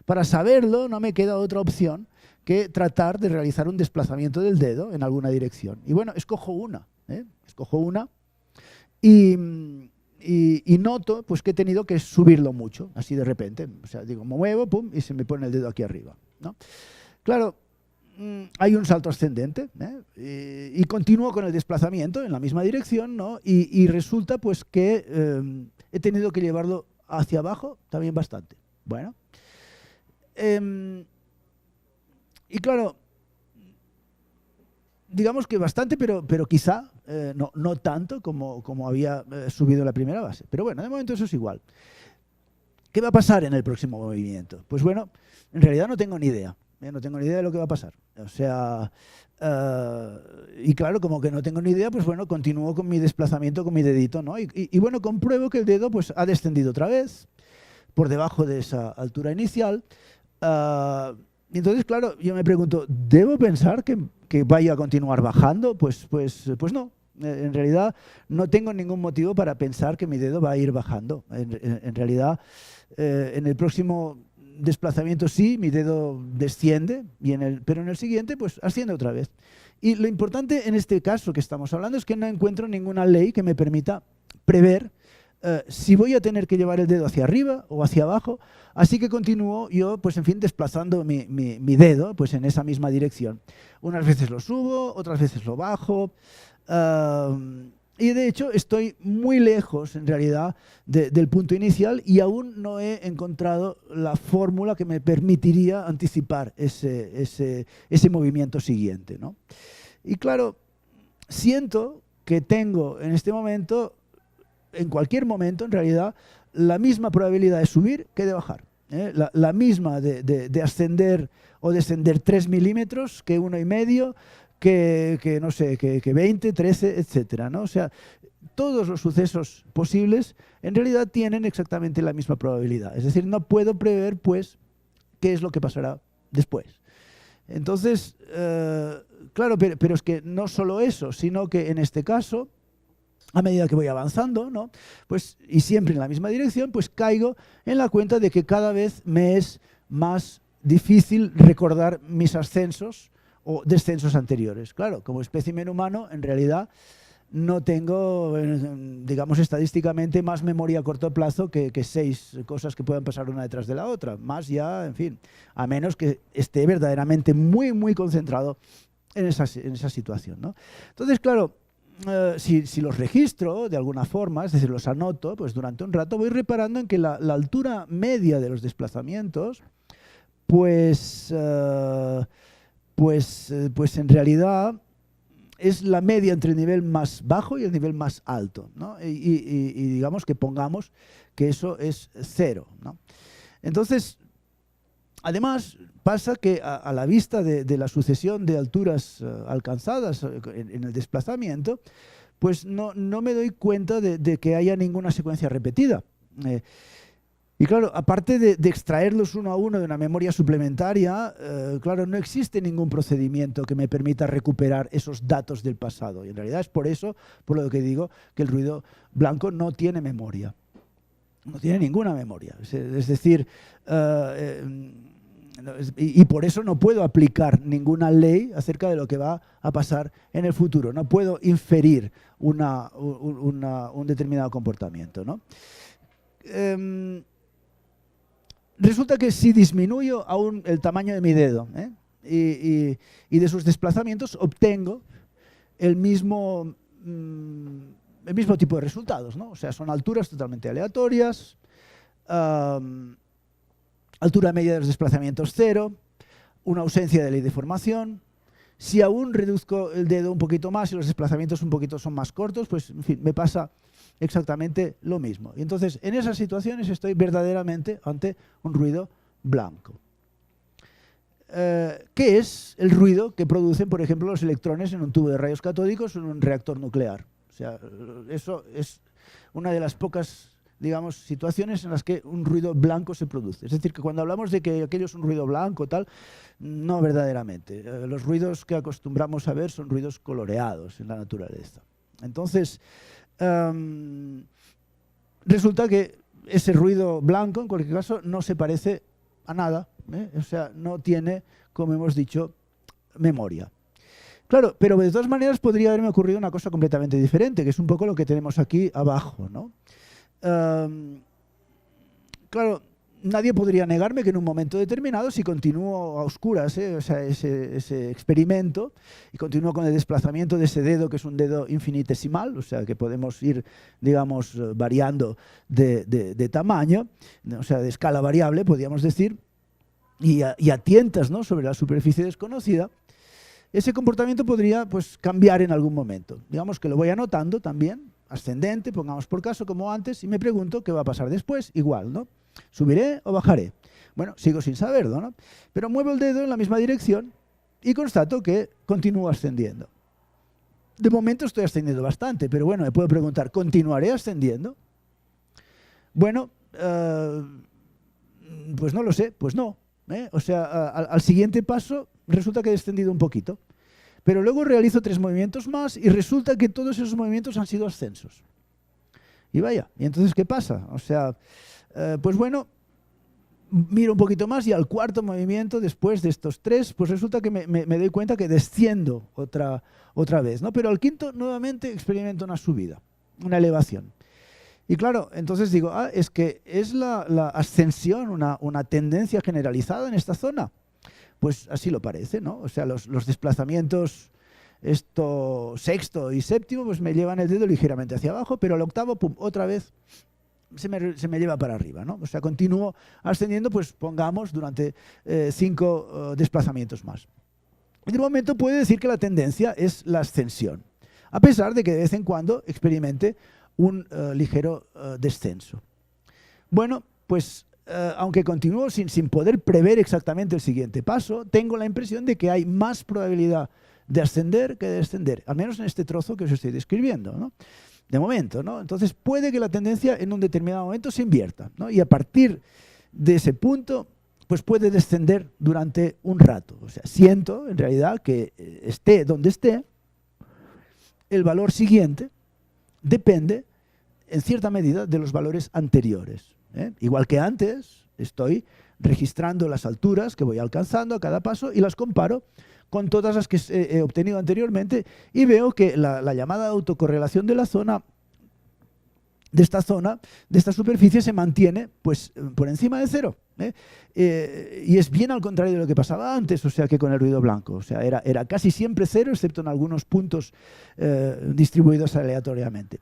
para saberlo no me queda otra opción que tratar de realizar un desplazamiento del dedo en alguna dirección. Y bueno, escojo una y y noto pues, que he tenido que subirlo mucho, así de repente. O sea, digo, me muevo, pum, y se me pone el dedo aquí arriba, ¿no? Claro, hay un salto ascendente, y continúo con el desplazamiento en la misma dirección, ¿no? Y resulta pues que he tenido que llevarlo hacia abajo también bastante. Bueno, y claro, digamos que bastante, pero quizá no tanto como había subido la primera base. Pero bueno, de momento eso es igual. ¿Qué va a pasar en el próximo movimiento? Pues bueno, en realidad no tengo ni idea. No tengo ni idea de lo que va a pasar. O sea, y claro, como que no tengo ni idea, pues bueno, continúo con mi desplazamiento con mi dedito, ¿no? Y bueno, compruebo que el dedo pues ha descendido otra vez, por debajo de esa altura inicial. Y entonces, claro, yo me pregunto, ¿debo pensar que vaya a continuar bajando? Pues no. En realidad no tengo ningún motivo para pensar que mi dedo va a ir bajando. En realidad, en el próximo desplazamiento sí, mi dedo desciende, pero en el siguiente pues asciende otra vez. Y lo importante en este caso que estamos hablando es que no encuentro ninguna ley que me permita prever si voy a tener que llevar el dedo hacia arriba o hacia abajo, así que continúo yo, pues en fin, desplazando mi dedo pues en esa misma dirección. Unas veces lo subo, otras veces lo bajo, y de hecho estoy muy lejos en realidad del punto inicial y aún no he encontrado la fórmula que me permitiría anticipar ese movimiento siguiente, ¿no? Y claro, siento que tengo en este momento, en cualquier momento en realidad, la misma probabilidad de subir que de bajar. La misma de ascender o descender 3 milímetros que 1,5, que no sé, que 20, 13, etcétera, ¿no? O sea, todos los sucesos posibles en realidad tienen exactamente la misma probabilidad. Es decir, no puedo prever, pues, qué es lo que pasará después. Entonces, claro, pero es que no solo eso, sino que en este caso, a medida que voy avanzando, ¿no? Pues, y siempre en la misma dirección, pues caigo en la cuenta de que cada vez me es más difícil recordar mis ascensos o descensos anteriores. Claro, como espécimen humano, en realidad no tengo, digamos, estadísticamente más memoria a corto plazo que 6 cosas que puedan pasar una detrás de la otra. Más ya, en fin, a menos que esté verdaderamente muy, muy concentrado en esa situación, ¿no? Entonces, claro, si los registro de alguna forma, es decir, los anoto, pues durante un rato voy reparando en que la altura media de los desplazamientos, pues en realidad es la media entre el nivel más bajo y el nivel más alto, ¿no? Y digamos que pongamos que eso es 0, ¿no? Entonces, además, pasa que a la vista de la sucesión de alturas alcanzadas en el desplazamiento, pues no me doy cuenta de que haya ninguna secuencia repetida. Y claro, aparte de extraerlos uno a uno de una memoria suplementaria, claro, no existe ningún procedimiento que me permita recuperar esos datos del pasado. Y en realidad es por eso, por lo que digo, que el ruido blanco no tiene memoria. No tiene ninguna memoria. Es decir, y por eso no puedo aplicar ninguna ley acerca de lo que va a pasar en el futuro. No puedo inferir un determinado comportamiento, ¿no? Resulta que si disminuyo aún el tamaño de mi dedo y de sus desplazamientos, obtengo el mismo tipo de resultados, ¿no? O sea, son alturas totalmente aleatorias, altura media de los desplazamientos 0, una ausencia de ley de formación. Si aún reduzco el dedo un poquito más y los desplazamientos un poquito son más cortos, pues en fin, me pasa exactamente lo mismo. Y entonces, en esas situaciones estoy verdaderamente ante un ruido blanco. ¿Qué es el ruido que producen, por ejemplo, los electrones en un tubo de rayos catódicos o en un reactor nuclear? O sea, eso es una de las pocas, digamos, situaciones en las que un ruido blanco se produce. Es decir, que cuando hablamos de que aquello es un ruido blanco, tal, no verdaderamente. Los ruidos que acostumbramos a ver son ruidos coloreados en la naturaleza. Entonces, resulta que ese ruido blanco, en cualquier caso, no se parece a nada, o sea, no tiene, como hemos dicho, memoria. Claro, pero de todas maneras podría haberme ocurrido una cosa completamente diferente, que es un poco lo que tenemos aquí abajo, ¿no? claro, nadie podría negarme que en un momento determinado, si continúo a oscuras, o sea, ese experimento, y continúo con el desplazamiento de ese dedo, que es un dedo infinitesimal, o sea, que podemos ir, digamos, variando de tamaño, o sea, de escala variable, podríamos decir, y a tientas, ¿no?, sobre la superficie desconocida, ese comportamiento podría, pues, cambiar en algún momento. Digamos que lo voy anotando también, ascendente, pongamos por caso, como antes, y me pregunto qué va a pasar después, igual, ¿no? ¿Subiré o bajaré? Bueno, sigo sin saberlo, ¿no? Pero muevo el dedo en la misma dirección y constato que continúo ascendiendo. De momento estoy ascendiendo bastante, pero bueno, me puedo preguntar, ¿continuaré ascendiendo? Bueno, pues no lo sé, pues no. O sea, al siguiente paso resulta que he descendido un poquito. Pero luego realizo 3 movimientos más y resulta que todos esos movimientos han sido ascensos. Y vaya, ¿y entonces qué pasa? O sea, pues bueno, miro un poquito más y al cuarto movimiento, después de estos 3, pues resulta que me doy cuenta que desciendo otra vez, ¿no? Pero al quinto nuevamente experimento una subida, una elevación. Y claro, entonces digo, es que es la ascensión una tendencia generalizada en esta zona. Pues así lo parece, ¿no? O sea, los desplazamientos sexto y séptimo pues me llevan el dedo ligeramente hacia abajo, pero al octavo, pum, otra vez se me lleva para arriba, ¿no? O sea, continúo ascendiendo, pues pongamos, durante 5 desplazamientos más. En el momento puede decir que la tendencia es la ascensión, a pesar de que de vez en cuando experimente un ligero descenso. Bueno, pues aunque continúo sin poder prever exactamente el siguiente paso, tengo la impresión de que hay más probabilidad de ascender que de descender, al menos en este trozo que os estoy describiendo, ¿no? De momento, ¿no? Entonces puede que la tendencia en un determinado momento se invierta, ¿no? Y a partir de ese punto, pues puede descender durante un rato. O sea, siento en realidad que esté donde esté, el valor siguiente depende en cierta medida de los valores anteriores. Igual que antes, estoy registrando las alturas que voy alcanzando a cada paso y las comparo con todas las que he obtenido anteriormente y veo que la llamada autocorrelación de la zona, de esta superficie, se mantiene pues por encima de 0. Y es bien al contrario de lo que pasaba antes, o sea, que con el ruido blanco. O sea, era casi siempre 0, excepto en algunos puntos distribuidos aleatoriamente.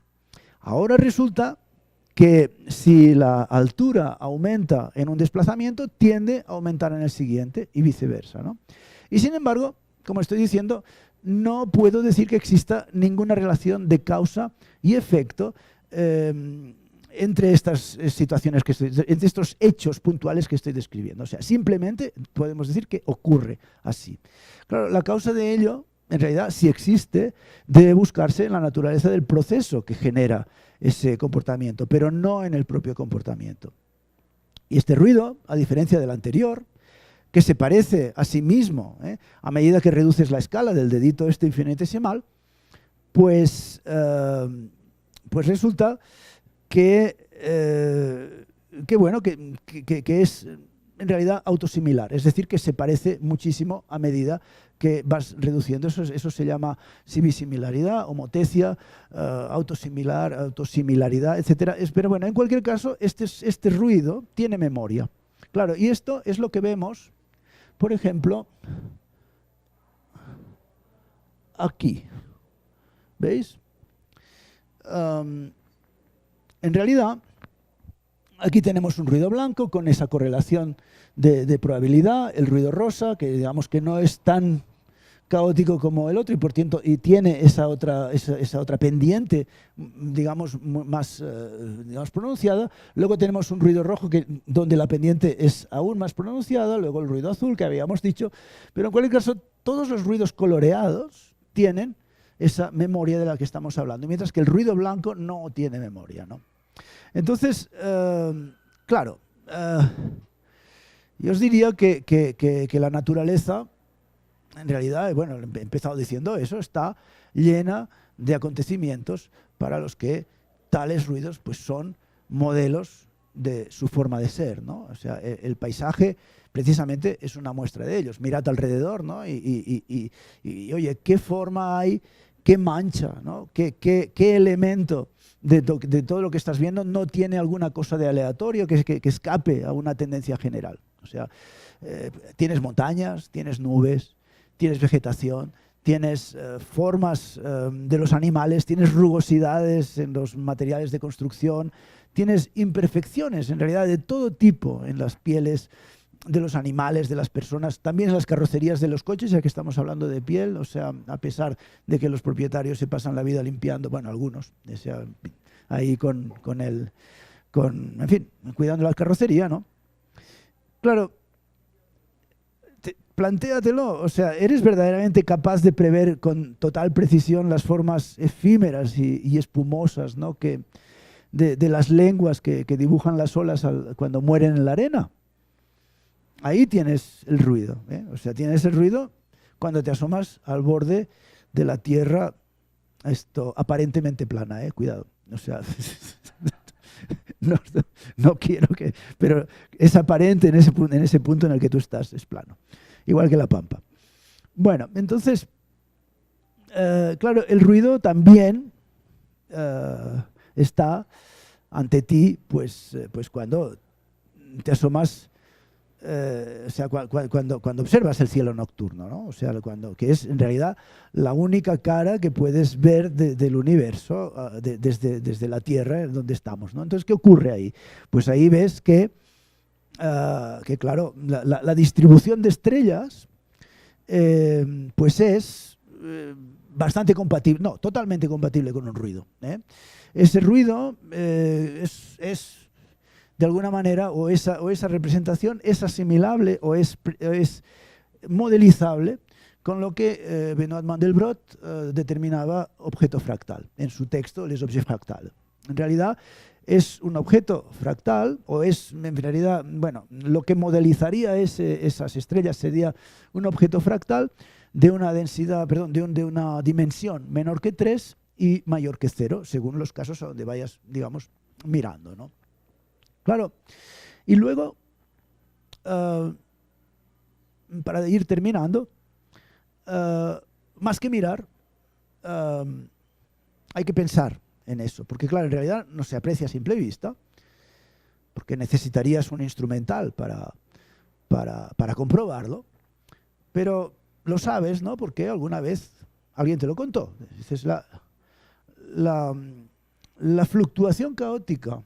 Ahora resulta que si la altura aumenta en un desplazamiento, tiende a aumentar en el siguiente y viceversa, ¿no? Y sin embargo, como estoy diciendo, no puedo decir que exista ninguna relación de causa y efecto entre estas situaciones entre estos hechos puntuales que estoy describiendo. O sea, simplemente podemos decir que ocurre así. Claro, la causa de ello, en realidad, si existe, debe buscarse en la naturaleza del proceso que genera ese comportamiento, pero no en el propio comportamiento. Y este ruido, a diferencia del anterior, que se parece a sí mismo, a medida que reduces la escala del dedito infinitesimal, pues resulta que es en realidad autosimilar, es decir, que se parece muchísimo a medida que vas reduciendo. Eso se llama simisimilaridad, homotecia, autosimilaridad, etc. Pero bueno, en cualquier caso, este ruido tiene memoria. Claro, y esto es lo que vemos, por ejemplo, aquí. ¿Veis? En realidad, aquí tenemos un ruido blanco con esa correlación de probabilidad, el ruido rosa, que digamos que no es tan caótico como el otro y por tanto tiene esa otra pendiente, digamos, más pronunciada. Luego tenemos un ruido rojo donde la pendiente es aún más pronunciada, luego el ruido azul que habíamos dicho, pero en cualquier caso todos los ruidos coloreados tienen esa memoria de la que estamos hablando, mientras que el ruido blanco no tiene memoria, ¿no? Entonces, claro, yo os diría que la naturaleza, en realidad, bueno, he empezado diciendo eso, está llena de acontecimientos para los que tales ruidos pues, son modelos de su forma de ser, ¿no? O sea, el paisaje precisamente es una muestra de ellos. Mirad alrededor, ¿no? Y oye, ¿qué forma hay qué mancha, ¿no? qué elemento de todo lo que estás viendo no tiene alguna cosa de aleatorio que escape a una tendencia general. O sea, tienes montañas, tienes nubes, tienes vegetación, tienes formas de los animales, tienes rugosidades en los materiales de construcción, tienes imperfecciones en realidad de todo tipo en las pieles de los animales, de las personas, también en las carrocerías de los coches, ya que estamos hablando de piel. O sea, a pesar de que los propietarios se pasan la vida limpiando, bueno, algunos, o sea, ahí en fin, cuidando la carrocería, ¿no? Claro, plantéatelo, o sea, ¿eres verdaderamente capaz de prever con total precisión las formas efímeras y espumosas, ¿no? de las lenguas que dibujan las olas cuando mueren en la arena? Ahí tienes el ruido, ¿eh? O sea, tienes el ruido cuando te asomas al borde de la tierra aparentemente plana, cuidado. O sea, no quiero que... Pero es aparente en ese punto en el que tú estás, es plano. Igual que la pampa. Bueno, entonces, claro, el ruido también está ante ti, pues cuando te asomas, o sea, cuando observas el cielo nocturno, ¿no? O sea, que es en realidad la única cara que puedes ver del universo desde la Tierra en donde estamos, ¿no? Entonces, ¿qué ocurre ahí? Pues ahí ves que claro, la distribución de estrellas pues es bastante compatible, no, totalmente compatible con un ruido, ¿eh? Ese ruido es de alguna manera, o esa representación es asimilable o es modelizable con lo que Benoit Mandelbrot determinaba objeto fractal en su texto Les Objets Fractales. En realidad es un objeto fractal, o es en realidad, bueno, lo que modelizaría esas estrellas sería un objeto fractal de una densidad, perdón, de una dimensión menor que 3 y mayor que 0, según los casos a donde vayas, digamos, mirando, ¿no? Claro, y luego, para ir terminando, más que mirar, hay que pensar en eso, porque claro, en realidad no se aprecia a simple vista, porque necesitarías un instrumental para comprobarlo, pero lo sabes, ¿no? Porque alguna vez alguien te lo contó. Dices, la fluctuación caótica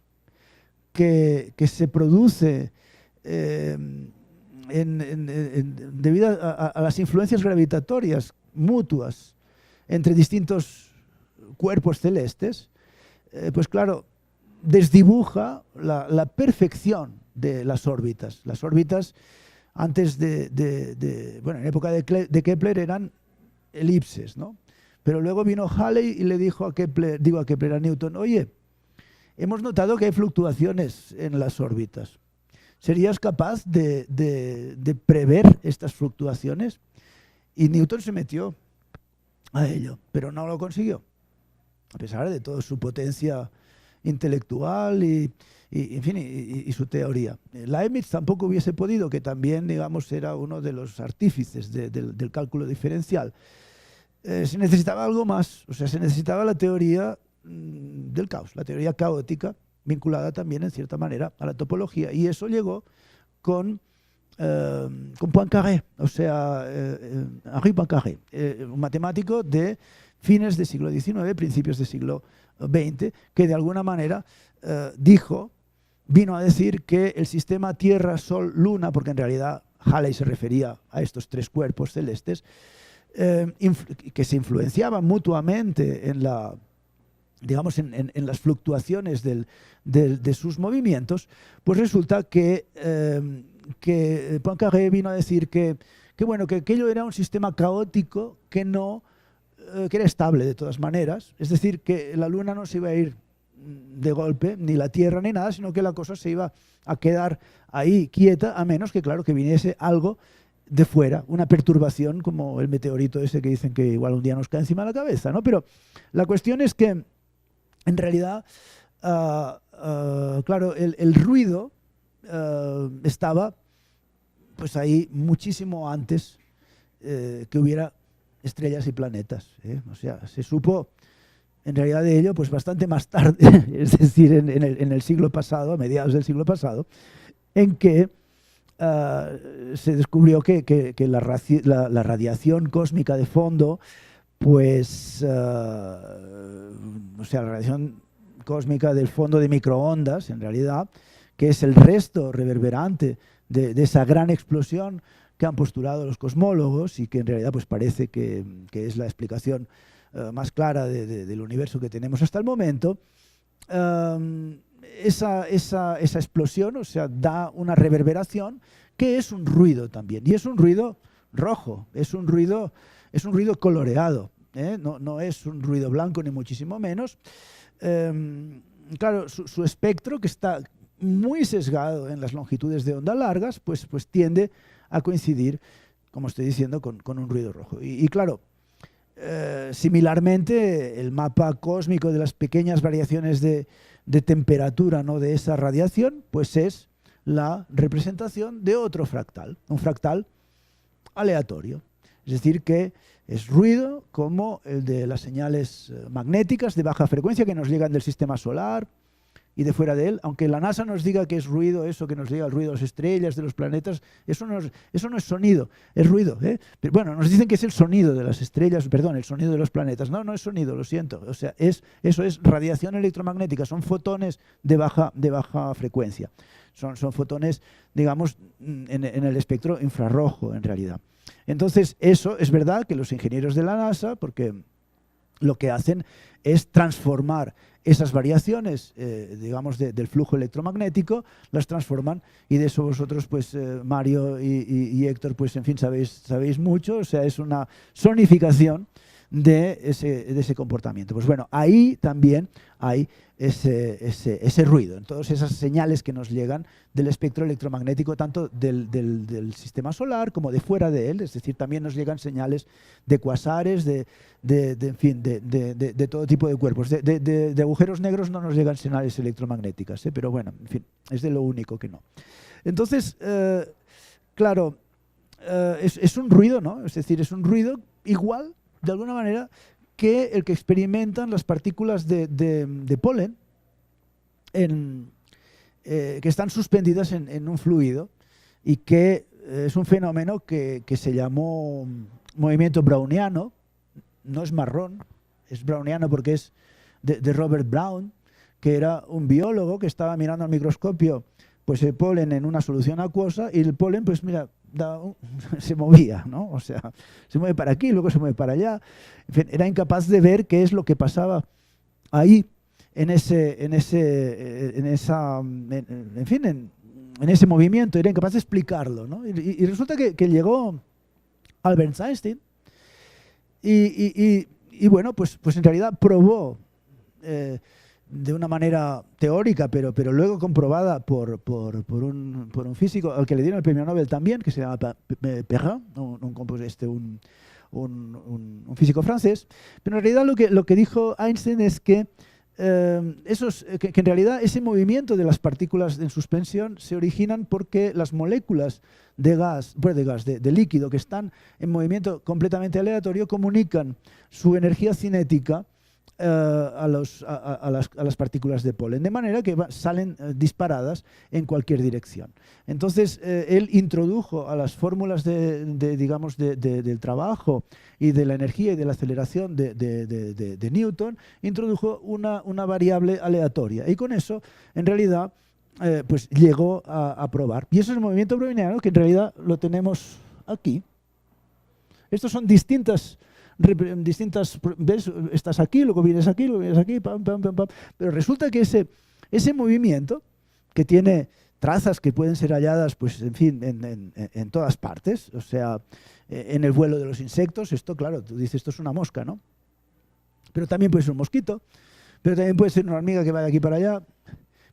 que se produce debido a las influencias gravitatorias mutuas entre distintos cuerpos celestes, pues claro, desdibuja la perfección de las órbitas. Las órbitas antes bueno, en época de Kepler eran elipses, ¿no? Pero luego vino Halley y le dijo a Kepler, a Newton, oye, hemos notado que hay fluctuaciones en las órbitas. ¿Serías capaz de prever estas fluctuaciones? Y Newton se metió a ello, pero no lo consiguió, a pesar de toda su potencia intelectual en fin, y su teoría. Leibniz tampoco hubiese podido, que también, digamos, era uno de los artífices del cálculo diferencial. Se necesitaba algo más, o sea, se necesitaba la teoría del caos, la teoría caótica, vinculada también en cierta manera a la topología, y eso llegó con Poincaré, o sea, Henri Poincaré, un matemático de fines del siglo XIX, principios del siglo XX, que de alguna manera vino a decir que el sistema Tierra, Sol, Luna, porque en realidad Halley se refería a estos tres cuerpos celestes, que se influenciaban mutuamente en las fluctuaciones de sus movimientos, pues resulta que Poincaré vino a decir que aquello era un sistema caótico que era estable de todas maneras, es decir, que la Luna no se iba a ir de golpe, ni la Tierra ni nada, sino que la cosa se iba a quedar ahí quieta, a menos que, claro, que viniese algo de fuera, una perturbación como el meteorito ese que dicen que igual un día nos cae encima de la cabeza, ¿no? Pero la cuestión es que, en realidad, claro, el ruido estaba pues ahí muchísimo antes que hubiera estrellas y planetas. O sea, se supo en realidad de ello pues bastante más tarde, es decir, en el siglo pasado, a mediados del siglo pasado, en que se descubrió que la radiación cósmica de fondo, pues, o sea, la radiación cósmica del fondo de microondas, en realidad, que es el resto reverberante de esa gran explosión que han postulado los cosmólogos y que en realidad pues parece que es la explicación más clara del universo que tenemos hasta el momento. Esa explosión, o sea, da una reverberación que es un ruido también, y es un ruido rojo, es un ruido coloreado, no es un ruido blanco ni muchísimo menos. Claro, su espectro, que está muy sesgado en las longitudes de onda largas, pues tiende a coincidir, como estoy diciendo, con un ruido rojo. Y claro, similarmente, el mapa cósmico de las pequeñas variaciones de temperatura, ¿no?, de esa radiación, pues es la representación de otro fractal, un fractal aleatorio. Es decir, que es ruido como el de las señales magnéticas de baja frecuencia que nos llegan del sistema solar y de fuera de él. Aunque la NASA nos diga que es ruido, eso que nos llega el ruido de las estrellas, de los planetas, eso no es sonido, es ruido. Pero bueno, nos dicen que es el sonido de las estrellas, perdón, el sonido de los planetas. No es sonido, lo siento. O sea, eso es radiación electromagnética, son fotones de baja frecuencia. Son fotones, digamos, en el espectro infrarrojo, en realidad. Entonces, eso es verdad que los ingenieros de la NASA, porque lo que hacen es transformar esas variaciones, digamos, del flujo electromagnético, las transforman, y de eso vosotros, pues, Mario y Héctor, pues, en fin, sabéis mucho. O sea, es una sonificación de ese comportamiento. Pues bueno, ahí también hay ese ruido, en todas esas señales que nos llegan del espectro electromagnético, tanto del sistema solar como de fuera de él. Es decir, también nos llegan señales de cuasares, en fin, de todo tipo de cuerpos. De agujeros negros no nos llegan señales electromagnéticas, pero bueno, en fin, es de lo único que no. Entonces, claro, es un ruido, ¿no? Es decir, es un ruido igual, de alguna manera, que el que experimentan las partículas de polen que están suspendidas en un fluido, y que es un fenómeno que se llamó movimiento browniano. No es marrón, es browniano porque es de Robert Brown, que era un biólogo que estaba mirando al microscopio pues el polen en una solución acuosa, y el polen, pues mira, se movía, ¿no? O sea, se mueve para aquí, luego se mueve para allá. En fin, era incapaz de ver qué es lo que pasaba ahí en ese movimiento. Era incapaz de explicarlo, ¿no? Y resulta que llegó Albert Einstein y bueno, pues en realidad probó de una manera teórica, pero luego comprobada por un físico al que le dieron el premio Nobel también, que se llama Perrin, un físico francés. Pero en realidad lo que dijo Einstein es que que en realidad ese movimiento de las partículas en suspensión se originan porque las moléculas de líquido que están en movimiento completamente aleatorio comunican su energía cinética a las partículas de polen, de manera que salen disparadas en cualquier dirección. Entonces, él introdujo a las fórmulas digamos, del trabajo y de la energía y de la aceleración de Newton, introdujo una variable aleatoria, y con eso, en realidad, pues llegó a probar. Y eso es el movimiento browniano, que en realidad lo tenemos aquí. Estos son distintas, ¿ves? Estás aquí, luego vienes aquí, pam, pam, pam, pam. Pero resulta que ese movimiento, que tiene trazas que pueden ser halladas, pues, en fin, en todas partes, o sea, en el vuelo de los insectos. Esto, claro, tú dices, esto es una mosca, ¿no? Pero también puede ser un mosquito, pero también puede ser una hormiga que va de aquí para allá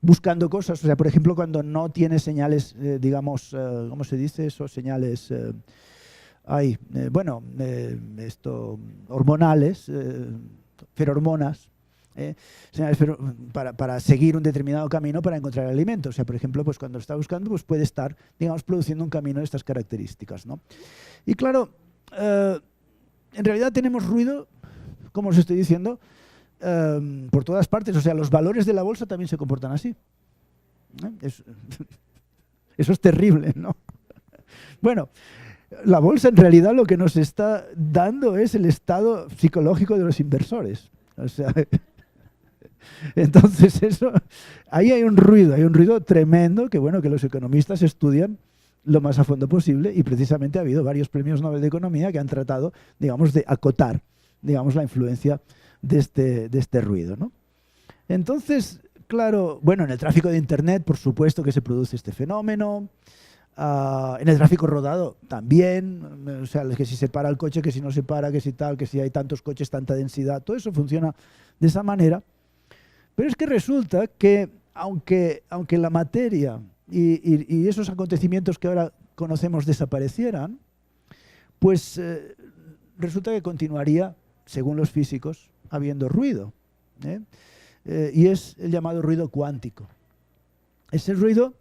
buscando cosas. O sea, por ejemplo, cuando no tiene señales, digamos, ¿cómo se dice eso? Señales... hormonales, ferormonas, para seguir un determinado camino para encontrar alimento. O sea, por ejemplo, pues cuando lo está buscando, pues puede estar, digamos, produciendo un camino de estas características, ¿no? Y claro, en realidad tenemos ruido, como os estoy diciendo, por todas partes. O sea, los valores de la bolsa también se comportan así. Eso es terrible, ¿no? Bueno, la bolsa en realidad lo que nos está dando es el estado psicológico de los inversores. O sea, entonces ahí hay un ruido tremendo que, bueno, que los economistas estudian lo más a fondo posible, y precisamente ha habido varios premios Nobel de Economía que han tratado, digamos, de acotar, digamos, la influencia de este ruido, ¿no? Entonces, claro, bueno, en el tráfico de Internet, por supuesto que se produce este fenómeno. En el tráfico rodado también, o sea, que si se para el coche, que si no se para, que si tal, que si hay tantos coches, tanta densidad, todo eso funciona de esa manera. Pero es que resulta que aunque la materia y esos acontecimientos que ahora conocemos desaparecieran, pues resulta que continuaría, según los físicos, habiendo ruido, ¿eh? Y es el llamado ruido cuántico. Ese ruido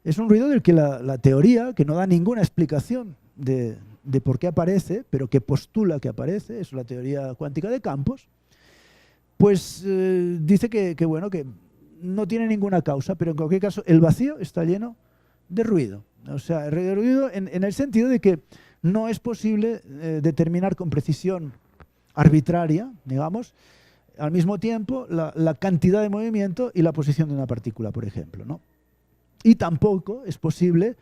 es un ruido del que la teoría, que no da ninguna explicación de por qué aparece, pero que postula que aparece, es la teoría cuántica de campos, pues dice que no tiene ninguna causa, pero en cualquier caso el vacío está lleno de ruido. O sea, de ruido en el sentido de que no es posible determinar con precisión arbitraria, digamos, al mismo tiempo la cantidad de movimiento y la posición de una partícula, por ejemplo, ¿no? Y tampoco es posible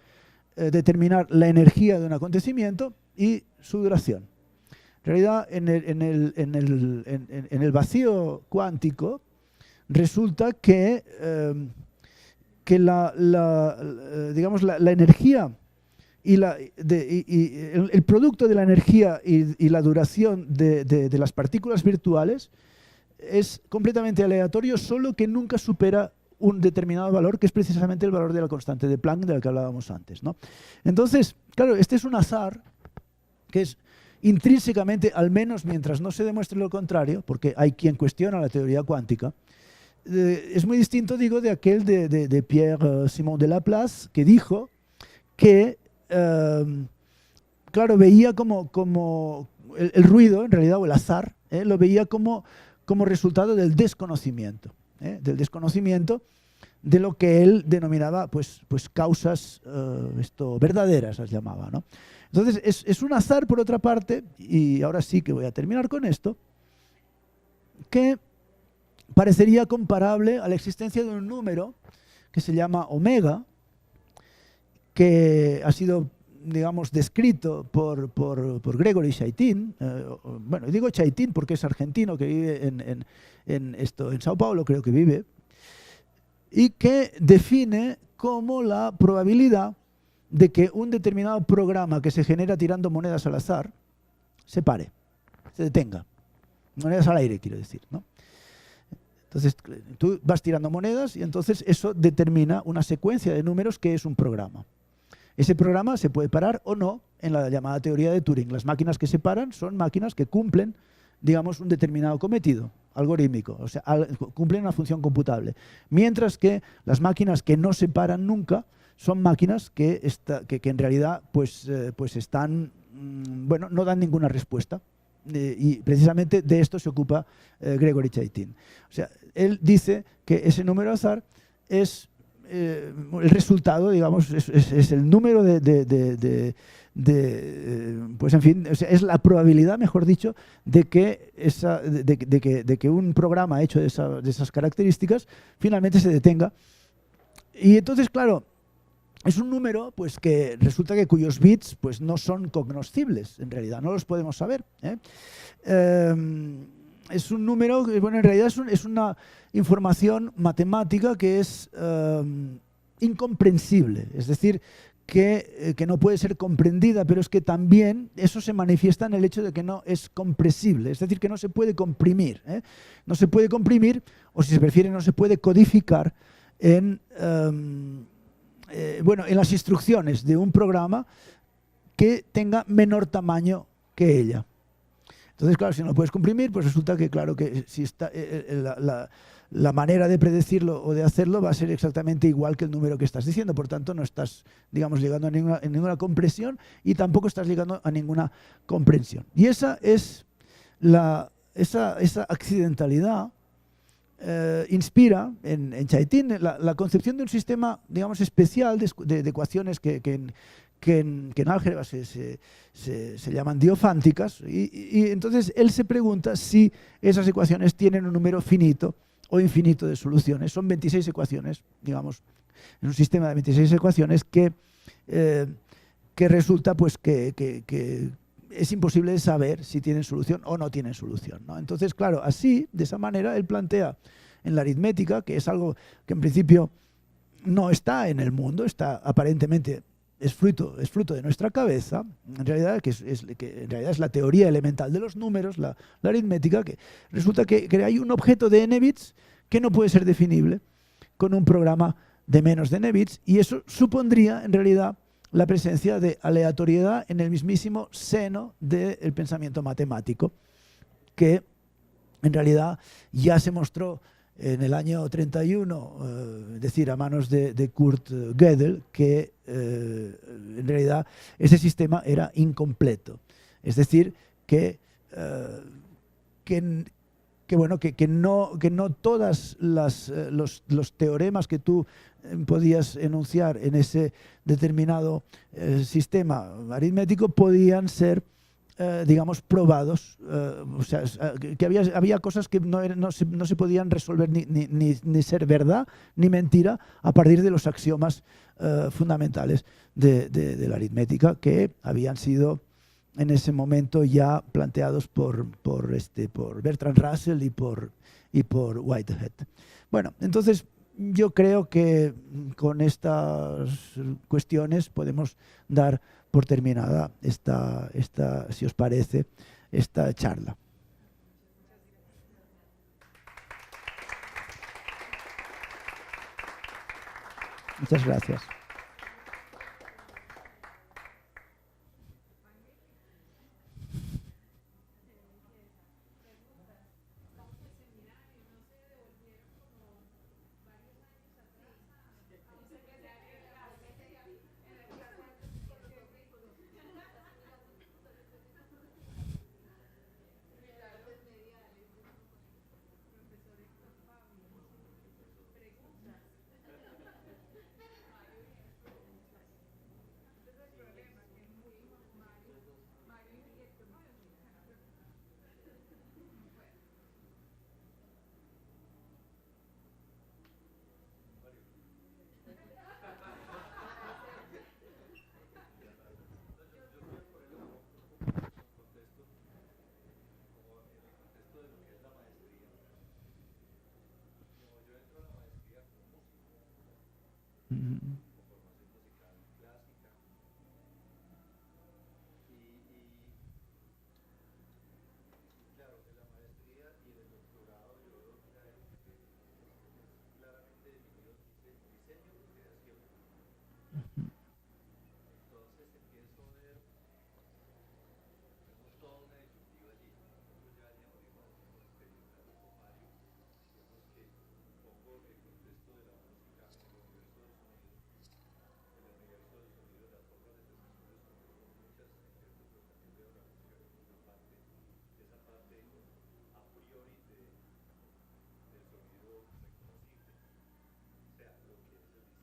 determinar la energía de un acontecimiento y su duración. En realidad, en el vacío cuántico resulta que digamos, la energía y el producto de la energía y la duración de las partículas virtuales es completamente aleatorio, solo que nunca supera un determinado valor, que es precisamente el valor de la constante de Planck de la que hablábamos antes, ¿no? Entonces, claro, este es un azar que es intrínsecamente, al menos mientras no se demuestre lo contrario, porque hay quien cuestiona la teoría cuántica, es muy distinto, digo, de aquel de Pierre Simon de Laplace, que dijo que, claro, veía como el ruido, en realidad, o el azar, lo veía como resultado del desconocimiento. Del desconocimiento de lo que él denominaba pues causas verdaderas, las llamaba, ¿no? Entonces es un azar, por otra parte, y ahora sí que voy a terminar con esto, que parecería comparable a la existencia de un número que se llama omega, que ha sido, digamos, descrito por Gregory Chaitin. Bueno, digo Chaitin porque es argentino, que vive en Sao Paulo, creo que vive, y que define como la probabilidad de que un determinado programa que se genera tirando monedas al azar se pare, se detenga. Monedas al aire, quiero decir, ¿no? Entonces, tú vas tirando monedas y entonces eso determina una secuencia de números que es un programa. Ese programa se puede parar o no en la llamada teoría de Turing. Las máquinas que se paran son máquinas que cumplen, digamos, un determinado cometido algorítmico, o sea, cumplen una función computable. Mientras que las máquinas que no se paran nunca son máquinas que en realidad pues están, bueno, no dan ninguna respuesta. Y precisamente de esto se ocupa Gregory Chaitin. O sea, él dice que ese número azar es el resultado, digamos, es el número pues en fin, o sea, es la probabilidad, mejor dicho, de que un programa hecho de esas características finalmente se detenga. Y entonces, claro, es un número pues que resulta que cuyos bits pues no son cognoscibles, en realidad, no los podemos saber, ¿eh? Es un número que, bueno, en realidad es una información matemática que es incomprensible, es decir, que no puede ser comprendida, pero es que también eso se manifiesta en el hecho de que no es compresible, es decir, que no se puede comprimir, ¿eh? No se puede comprimir, o si se prefiere, no se puede codificar en las instrucciones de un programa que tenga menor tamaño que ella. Entonces, claro, si no lo puedes comprimir, pues resulta que, claro, que si está la manera de predecirlo o de hacerlo va a ser exactamente igual que el número que estás diciendo. Por tanto, no estás, digamos, llegando a ninguna compresión y tampoco estás llegando a ninguna comprensión. Y esa es esa accidentalidad inspira en Chaitin la concepción de un sistema, digamos, especial de ecuaciones que en álgebra se llaman diofánticas, y entonces él se pregunta si esas ecuaciones tienen un número finito o infinito de soluciones. Son 26 ecuaciones, digamos, en un sistema de 26 ecuaciones que resulta pues que es imposible saber si tienen solución o no tienen solución, ¿no? Entonces, claro, así, de esa manera, él plantea en la aritmética, que es algo que en principio no está en el mundo, está aparentemente, es fruto de nuestra cabeza, en realidad, que en realidad es la teoría elemental de los números, la aritmética, que resulta que hay un objeto de n bits que no puede ser definible con un programa de menos de n bits, y eso supondría, en realidad, la presencia de aleatoriedad en el mismísimo seno del pensamiento matemático, que en realidad ya se mostró en el año 31, es decir, a manos de Kurt Gödel, que en realidad ese sistema era incompleto. Es decir, que no todas los teoremas que tú podías enunciar en ese determinado sistema aritmético podían ser, digamos, probados. O sea, que había cosas que no se podían resolver ni ser verdad ni mentira a partir de los axiomas fundamentales de la aritmética, que habían sido en ese momento ya planteados por Bertrand Russell y por Whitehead. Bueno, entonces yo creo que con estas cuestiones podemos dar por terminada si os parece, esta charla. Muchas gracias.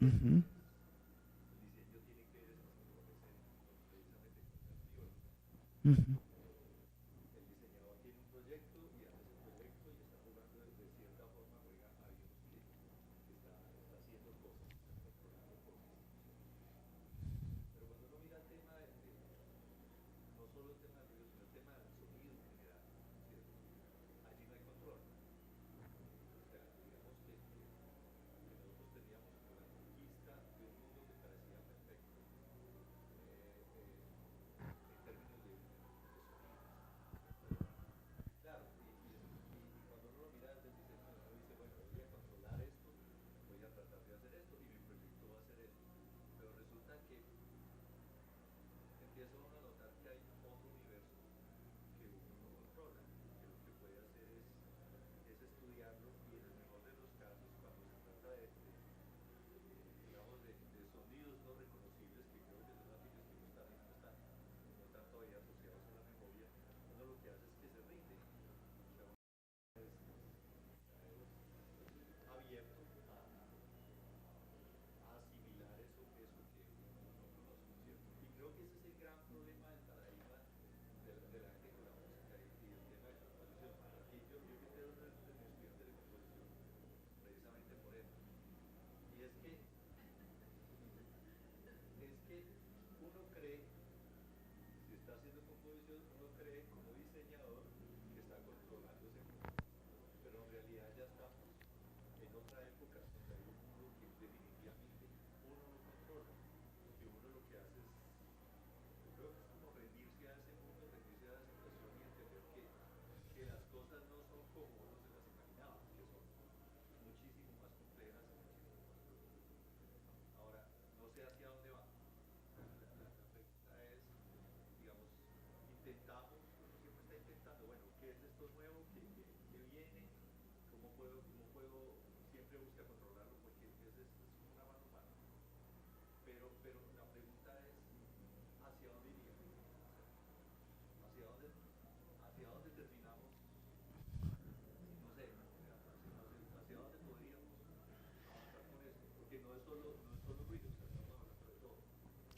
Uh-huh. Uh-huh.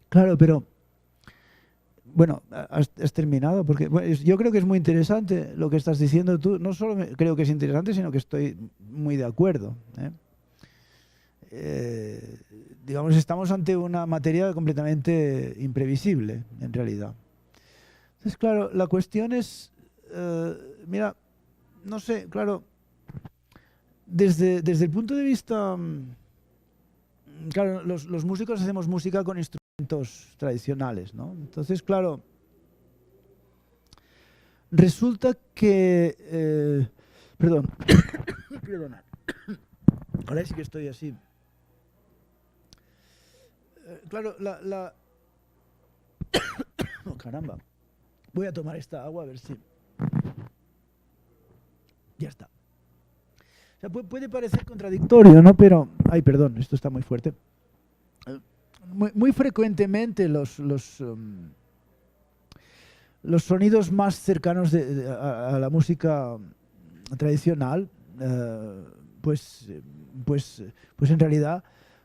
Claro, pero bueno, has terminado, porque bueno, yo creo que es muy interesante lo que estás diciendo tú. No solo creo que es interesante, sino que estoy muy de acuerdo, ¿eh? Digamos, estamos ante una materia completamente imprevisible, en realidad. Entonces, claro, la cuestión es, mira, no sé, claro, desde el punto de vista, claro, los músicos hacemos música con instrumentos tradicionales, ¿no? Entonces, claro, resulta que, perdón, perdona, ahora sí que estoy así. Claro, oh, caramba, voy a tomar esta agua a ver si, ya está. O sea, puede parecer contradictorio, ¿no? Pero, ay, perdón, esto está muy fuerte. Muy frecuentemente los sonidos más cercanos a la música tradicional, pues, pues en realidad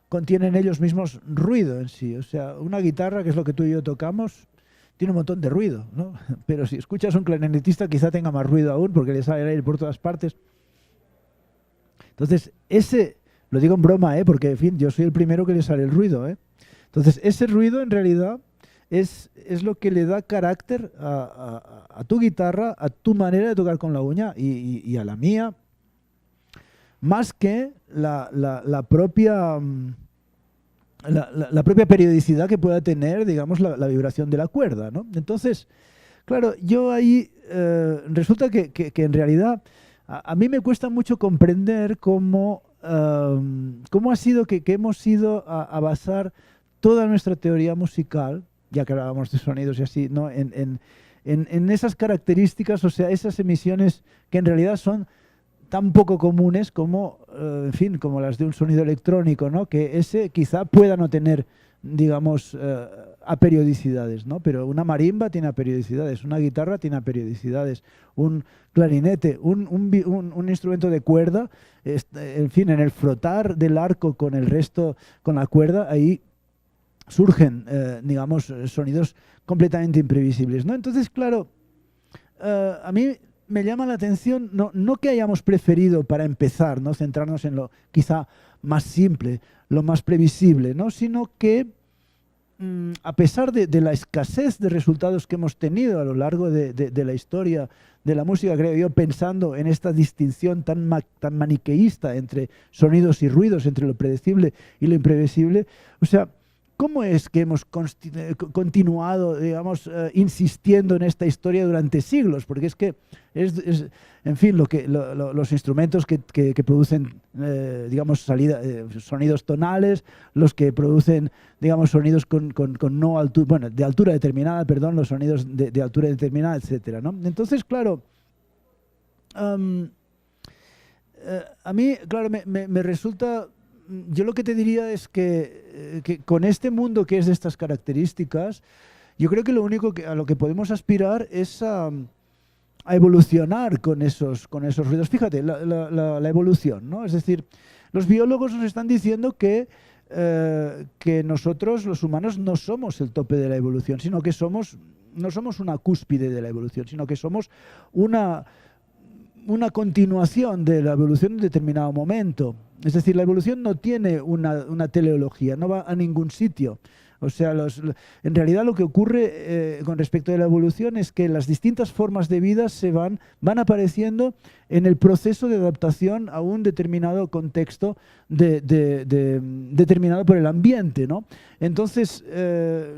contienen ellos mismos ruido en sí. O sea, una guitarra, que es lo que tú y yo tocamos, tiene un montón de ruido, ¿no? Pero si escuchas un clarinetista quizá tenga más ruido aún porque le sale el aire por todas partes. Entonces, lo digo en broma, porque en fin, yo soy el primero que le sale el ruido, ¿eh? Entonces, ese ruido en realidad es lo que le da carácter a tu guitarra, a tu manera de tocar con la uña y a la mía, más que la propia la propia periodicidad que pueda tener, digamos, la vibración de la cuerda, ¿no? Entonces, claro, yo ahí resulta que en realidad a mí me cuesta mucho comprender cómo ha sido que hemos ido a basar toda nuestra teoría musical, ya que hablábamos de sonidos y así, ¿no? En esas características, o sea, esas emisiones que en realidad son tan poco comunes como, en fin, como las de un sonido electrónico, ¿no? Que ese quizá pueda no tener, digamos, aperiodicidades, ¿no? Pero una marimba tiene aperiodicidades, una guitarra tiene aperiodicidades, un clarinete, un instrumento de cuerda, en fin, en el frotar del arco con el resto, con la cuerda, ahí surgen, digamos, sonidos completamente imprevisibles, ¿no? Entonces, claro, a mí me llama la atención no que hayamos preferido, para empezar, ¿no?, centrarnos en lo quizá más simple, lo más previsible, ¿no?, sino que a pesar de la escasez de resultados que hemos tenido a lo largo de la historia de la música, creo yo, pensando en esta distinción tan maniqueísta entre sonidos y ruidos, entre lo predecible y lo imprevisible, o sea, ¿cómo es que hemos continuado, digamos, insistiendo en esta historia durante siglos? Porque es que, en fin, los instrumentos que producen, digamos, sonidos tonales, los que producen, digamos, sonidos con no altura, bueno, de altura determinada, perdón, los sonidos de altura determinada, etcétera, ¿no? Entonces, claro, a mí, claro, me resulta... Yo lo que te diría es que con este mundo que es de estas características, yo creo que lo único a lo que podemos aspirar es a evolucionar con esos ruidos. Fíjate, la evolución, ¿no? Es decir, los biólogos nos están diciendo que nosotros, los humanos, no somos el tope de la evolución, sino que no somos una cúspide de la evolución, sino que somos una continuación de la evolución en un determinado momento. Es decir, la evolución no tiene una teleología, no va a ningún sitio. O sea, en realidad lo que ocurre con respecto a la evolución es que las distintas formas de vida van apareciendo en el proceso de adaptación a un determinado contexto determinado por el ambiente, ¿no? Entonces,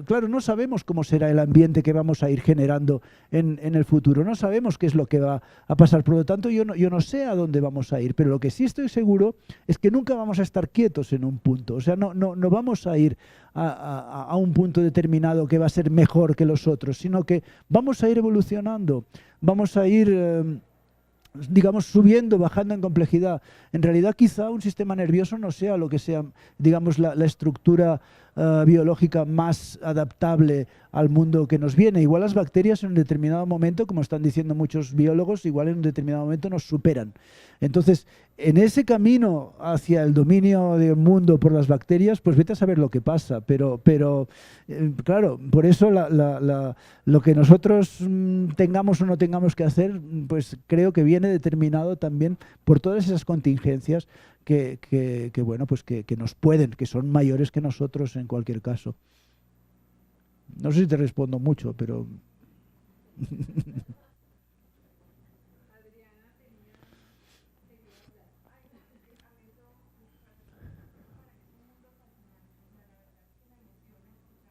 claro, no sabemos cómo será el ambiente que vamos a ir generando en el futuro, no sabemos qué es lo que va a pasar, por lo tanto yo no sé a dónde vamos a ir, pero lo que sí estoy seguro es que nunca vamos a estar quietos en un punto, o sea, no vamos a ir a un punto determinado que va a ser mejor que los otros, sino que vamos a ir evolucionando, vamos a ir digamos, subiendo, bajando en complejidad. En realidad, quizá un sistema nervioso no sea lo que sea, digamos, la estructura biológica más adaptable al mundo que nos viene. Igual las bacterias en un determinado momento, como están diciendo muchos biólogos, igual en un determinado momento nos superan. Entonces, en ese camino hacia el dominio del mundo por las bacterias, pues vete a saber lo que pasa. Pero claro, por eso lo que nosotros tengamos o no tengamos que hacer, pues creo que viene determinado también por todas esas contingencias bueno, pues que nos pueden, que son mayores que nosotros en cualquier caso. No sé si te respondo mucho, pero...